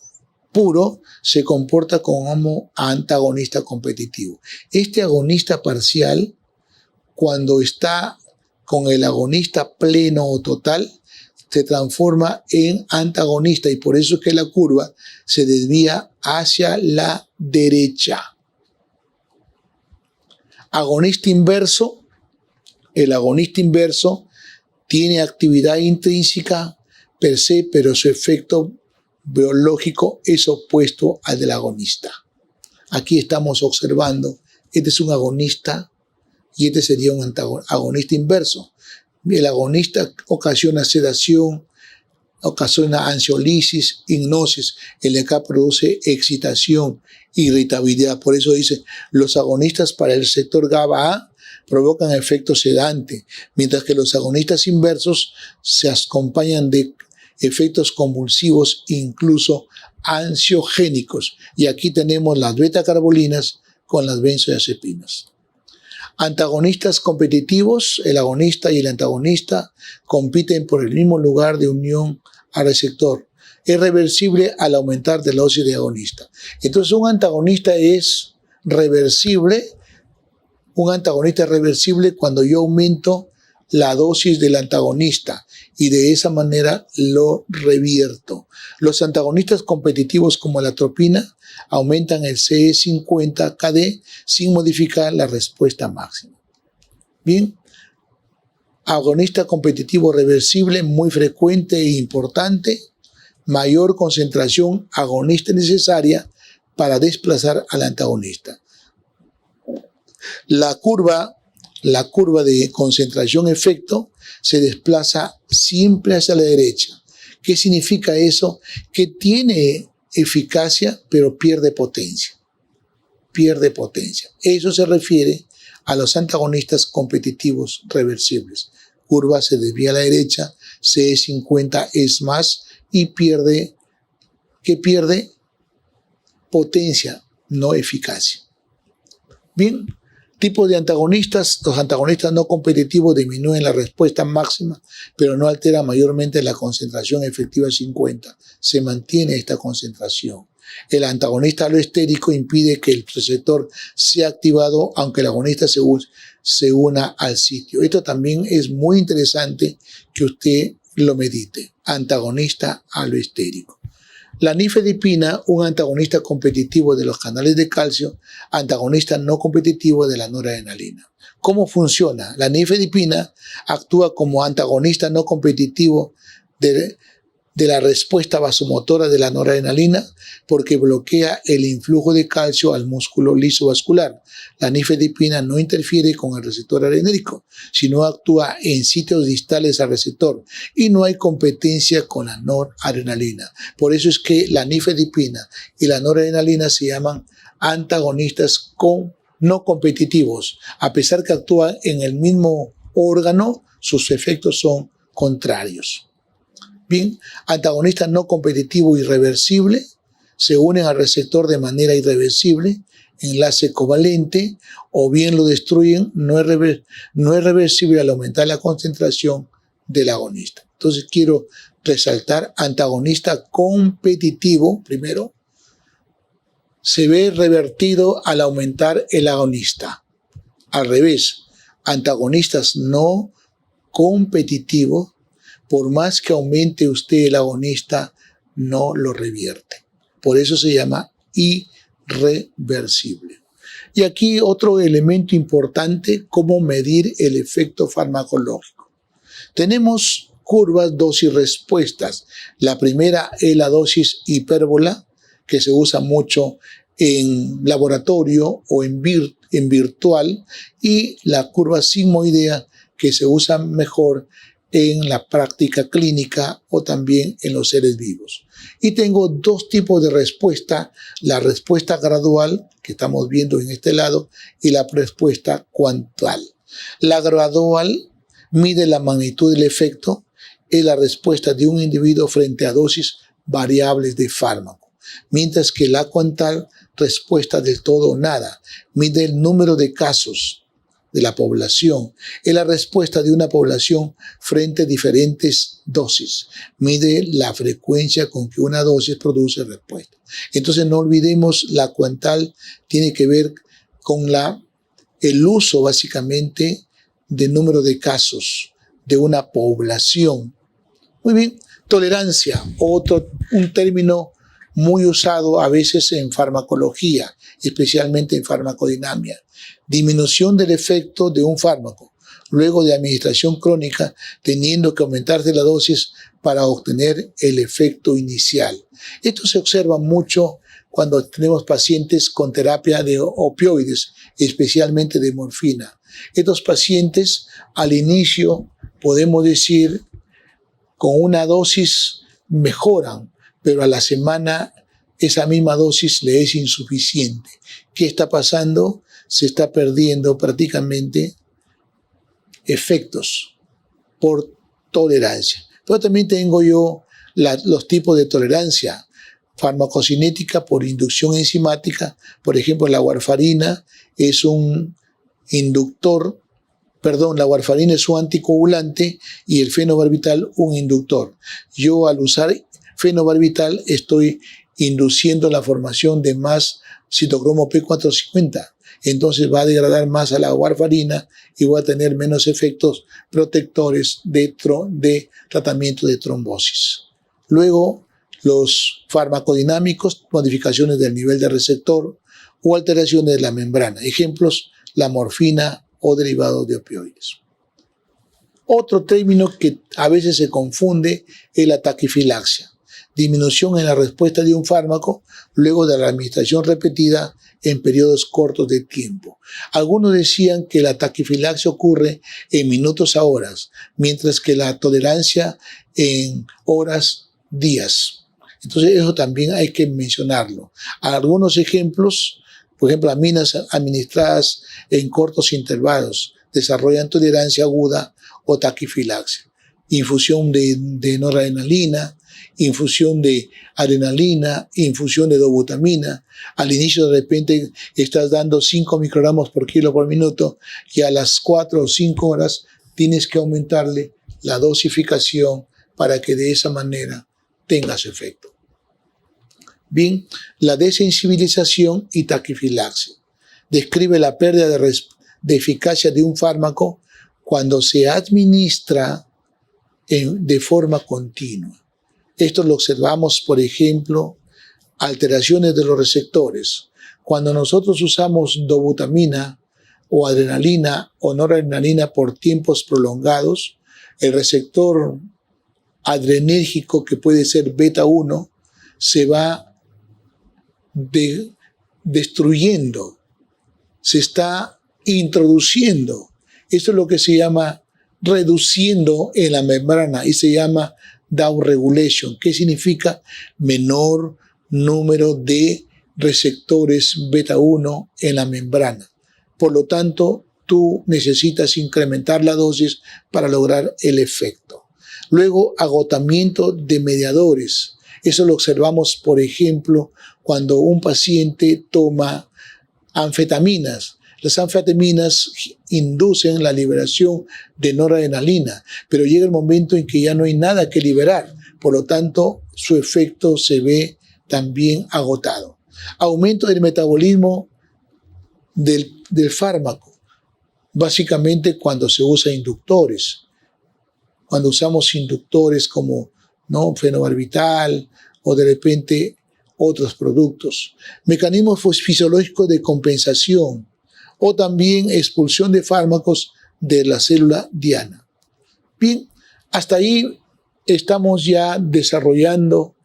Speaker 1: puro, se comporta como antagonista competitivo. Este agonista parcial, cuando está con el agonista pleno o total, se transforma en antagonista y por eso es que la curva se desvía hacia la derecha. Agonista inverso. El agonista inverso tiene actividad intrínseca per se, pero su efecto biológico es opuesto al del agonista. Aquí estamos observando, este es un agonista y este sería un agonista inverso. El agonista ocasiona sedación, ocasiona ansiolisis, hipnosis. El de acá produce excitación, irritabilidad. Por eso dice, los agonistas para el receptor GABA-A provocan efecto sedante, mientras que los agonistas inversos se acompañan de efectos convulsivos, incluso ansiogénicos. Y aquí tenemos las beta-carbolinas con las benzodiazepinas. Antagonistas competitivos, el agonista y el antagonista compiten por el mismo lugar de unión al receptor. Es reversible al aumentar de la dosis de agonista. Entonces un antagonista es reversible. Un antagonista es reversible cuando yo aumento la dosis del antagonista y de esa manera lo revierto. Los antagonistas competitivos como la atropina aumentan el CE50-KD sin modificar la respuesta máxima. Bien, agonista competitivo reversible muy frecuente e importante, mayor concentración agonista necesaria para desplazar al antagonista. La curva de concentración-efecto se desplaza siempre hacia la derecha. ¿Qué significa eso? Que tiene eficacia, pero pierde potencia. Pierde potencia. Eso se refiere a los antagonistas competitivos reversibles. Curva se desvía a la derecha, CE50 es más y pierde potencia, no eficacia. Bien. Tipo de antagonistas, los antagonistas no competitivos disminuyen la respuesta máxima, pero no alteran mayormente la concentración efectiva 50. Se mantiene esta concentración. El antagonista alostérico impide que el receptor sea activado, aunque el agonista se una al sitio. Esto también es muy interesante que usted lo medite. Antagonista alostérico. La nifedipina, un antagonista competitivo de los canales de calcio, antagonista no competitivo de la noradrenalina. ¿Cómo funciona? La nifedipina actúa como antagonista no competitivo de la respuesta vasomotora de la noradrenalina porque bloquea el influjo de calcio al músculo lisovascular. La nifedipina no interfiere con el receptor adrenérgico, sino actúa en sitios distales al receptor y no hay competencia con la noradrenalina. Por eso es que la nifedipina y la noradrenalina se llaman antagonistas no competitivos. A pesar que actúan en el mismo órgano, sus efectos son contrarios. Bien, antagonista no competitivo irreversible, se unen al receptor de manera irreversible, enlace covalente, o bien lo destruyen, no es reversible al aumentar la concentración del agonista. Entonces quiero resaltar antagonista competitivo, primero, se ve revertido al aumentar el agonista. Al revés, antagonistas no competitivos, por más que aumente usted el agonista, no lo revierte. Por eso se llama irreversible. Y aquí otro elemento importante, cómo medir el efecto farmacológico. Tenemos curvas dosis-respuestas. La primera es la dosis hipérbola, que se usa mucho en laboratorio o en virtual, y la curva sigmoidea, que se usa mejor en la práctica clínica o también en los seres vivos. Y tengo dos tipos de respuesta, la respuesta gradual, que estamos viendo en este lado, y la respuesta cuantal. La gradual mide la magnitud del efecto, es la respuesta de un individuo frente a dosis variables de fármaco, mientras que la cuantal, respuesta del todo o nada, mide el número de casos de la población, es la respuesta de una población frente a diferentes dosis, mide la frecuencia con que una dosis produce respuesta. Entonces no olvidemos, la cuantal tiene que ver con el uso básicamente del número de casos de una población. Muy bien, tolerancia, un término muy usado a veces en farmacología, especialmente en farmacodinamia. Disminución del efecto de un fármaco luego de administración crónica, teniendo que aumentarse la dosis para obtener el efecto inicial. Esto se observa mucho cuando tenemos pacientes con terapia de opioides, especialmente de morfina. Estos pacientes al inicio, podemos decir, con una dosis mejoran, pero a la semana esa misma dosis le es insuficiente. ¿Qué está pasando? Se está perdiendo prácticamente efectos por tolerancia. Pero también tengo yo los tipos de tolerancia. Farmacocinética por inducción enzimática. Por ejemplo, la warfarina es un inductor, la warfarina es un anticoagulante y el fenobarbital un inductor. Yo al usar fenobarbital estoy induciendo la formación de más citocromo P450. Entonces va a degradar más a la warfarina y va a tener menos efectos protectores de tratamiento de trombosis. Luego, los farmacodinámicos, modificaciones del nivel de receptor o alteraciones de la membrana. Ejemplos, la morfina o derivados de opioides. Otro término que a veces se confunde es la taquifilaxia. Disminución en la respuesta de un fármaco luego de la administración repetida en periodos cortos de tiempo. Algunos decían que la taquifilaxia ocurre en minutos a horas, mientras que la tolerancia en horas, días. Entonces eso también hay que mencionarlo. Algunos ejemplos, por ejemplo, aminas administradas en cortos intervalos desarrollan tolerancia aguda o taquifilaxia. Infusión de noradrenalina, infusión de adrenalina, infusión de dobutamina. Al inicio de repente estás dando 5 microgramos por kilo por minuto y a las 4 o 5 horas tienes que aumentarle la dosificación para que de esa manera tengas efecto. Bien, la desensibilización y taquifilaxia. Describe la pérdida de eficacia de un fármaco cuando se administra de forma continua. Esto lo observamos, por ejemplo, alteraciones de los receptores. Cuando nosotros usamos dobutamina o adrenalina o noradrenalina por tiempos prolongados, el receptor adrenérgico, que puede ser beta 1, se va destruyendo, se está introduciendo. Esto es lo que se llama reduciendo en la membrana y se llama downregulation, que significa menor número de receptores beta 1 en la membrana. Por lo tanto, tú necesitas incrementar la dosis para lograr el efecto. Luego, agotamiento de mediadores. Eso lo observamos, por ejemplo, cuando un paciente toma anfetaminas. Las anfetaminas inducen la liberación de noradrenalina, pero llega el momento en que ya no hay nada que liberar. Por lo tanto, su efecto se ve también agotado. Aumento del metabolismo del fármaco. Básicamente cuando se usa inductores. Cuando usamos inductores como fenobarbital o de repente otros productos. Mecanismos fisiológicos de compensación o también expulsión de fármacos de la célula diana. Bien, hasta ahí estamos ya desarrollando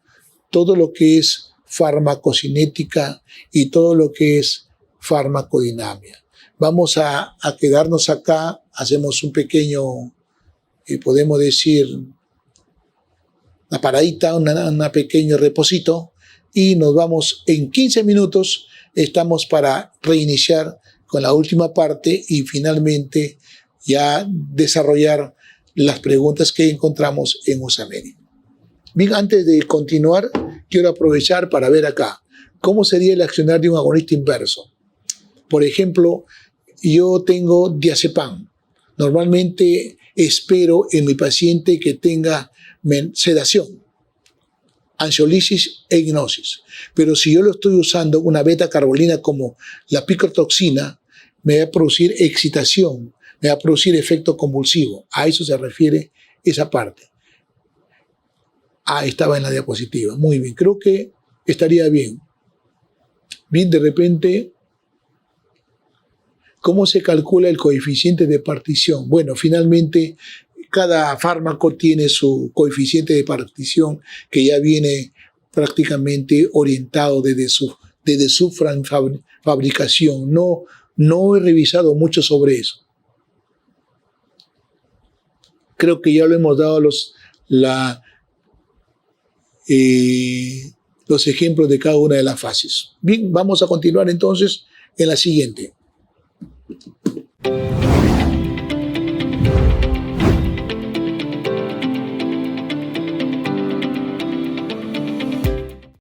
Speaker 1: todo lo que es farmacocinética y todo lo que es farmacodinamia. Vamos a quedarnos acá, hacemos un pequeño, podemos decir, una paradita, un pequeño reposito y nos vamos en 15 minutos. Estamos para reiniciar con la última parte y finalmente ya desarrollar las preguntas que encontramos en Usamedi. Bien, antes de continuar, quiero aprovechar para ver acá cómo sería el accionar de un agonista inverso. Por ejemplo, yo tengo diazepam. Normalmente espero en mi paciente que tenga sedación, ansiolisis e hipnosis. Pero si yo lo estoy usando una beta-carbolina como la picotoxina, me va a producir excitación, me va a producir efecto convulsivo. A eso se refiere esa parte. Estaba en la diapositiva. Muy bien, creo que estaría bien. Bien, de repente, ¿cómo se calcula el coeficiente de partición? Bueno, finalmente, cada fármaco tiene su coeficiente de partición que ya viene prácticamente orientado desde su fabricación. No he revisado mucho sobre eso. Creo que ya lo hemos dado los ejemplos de cada una de las fases. Bien, vamos a continuar entonces en la siguiente.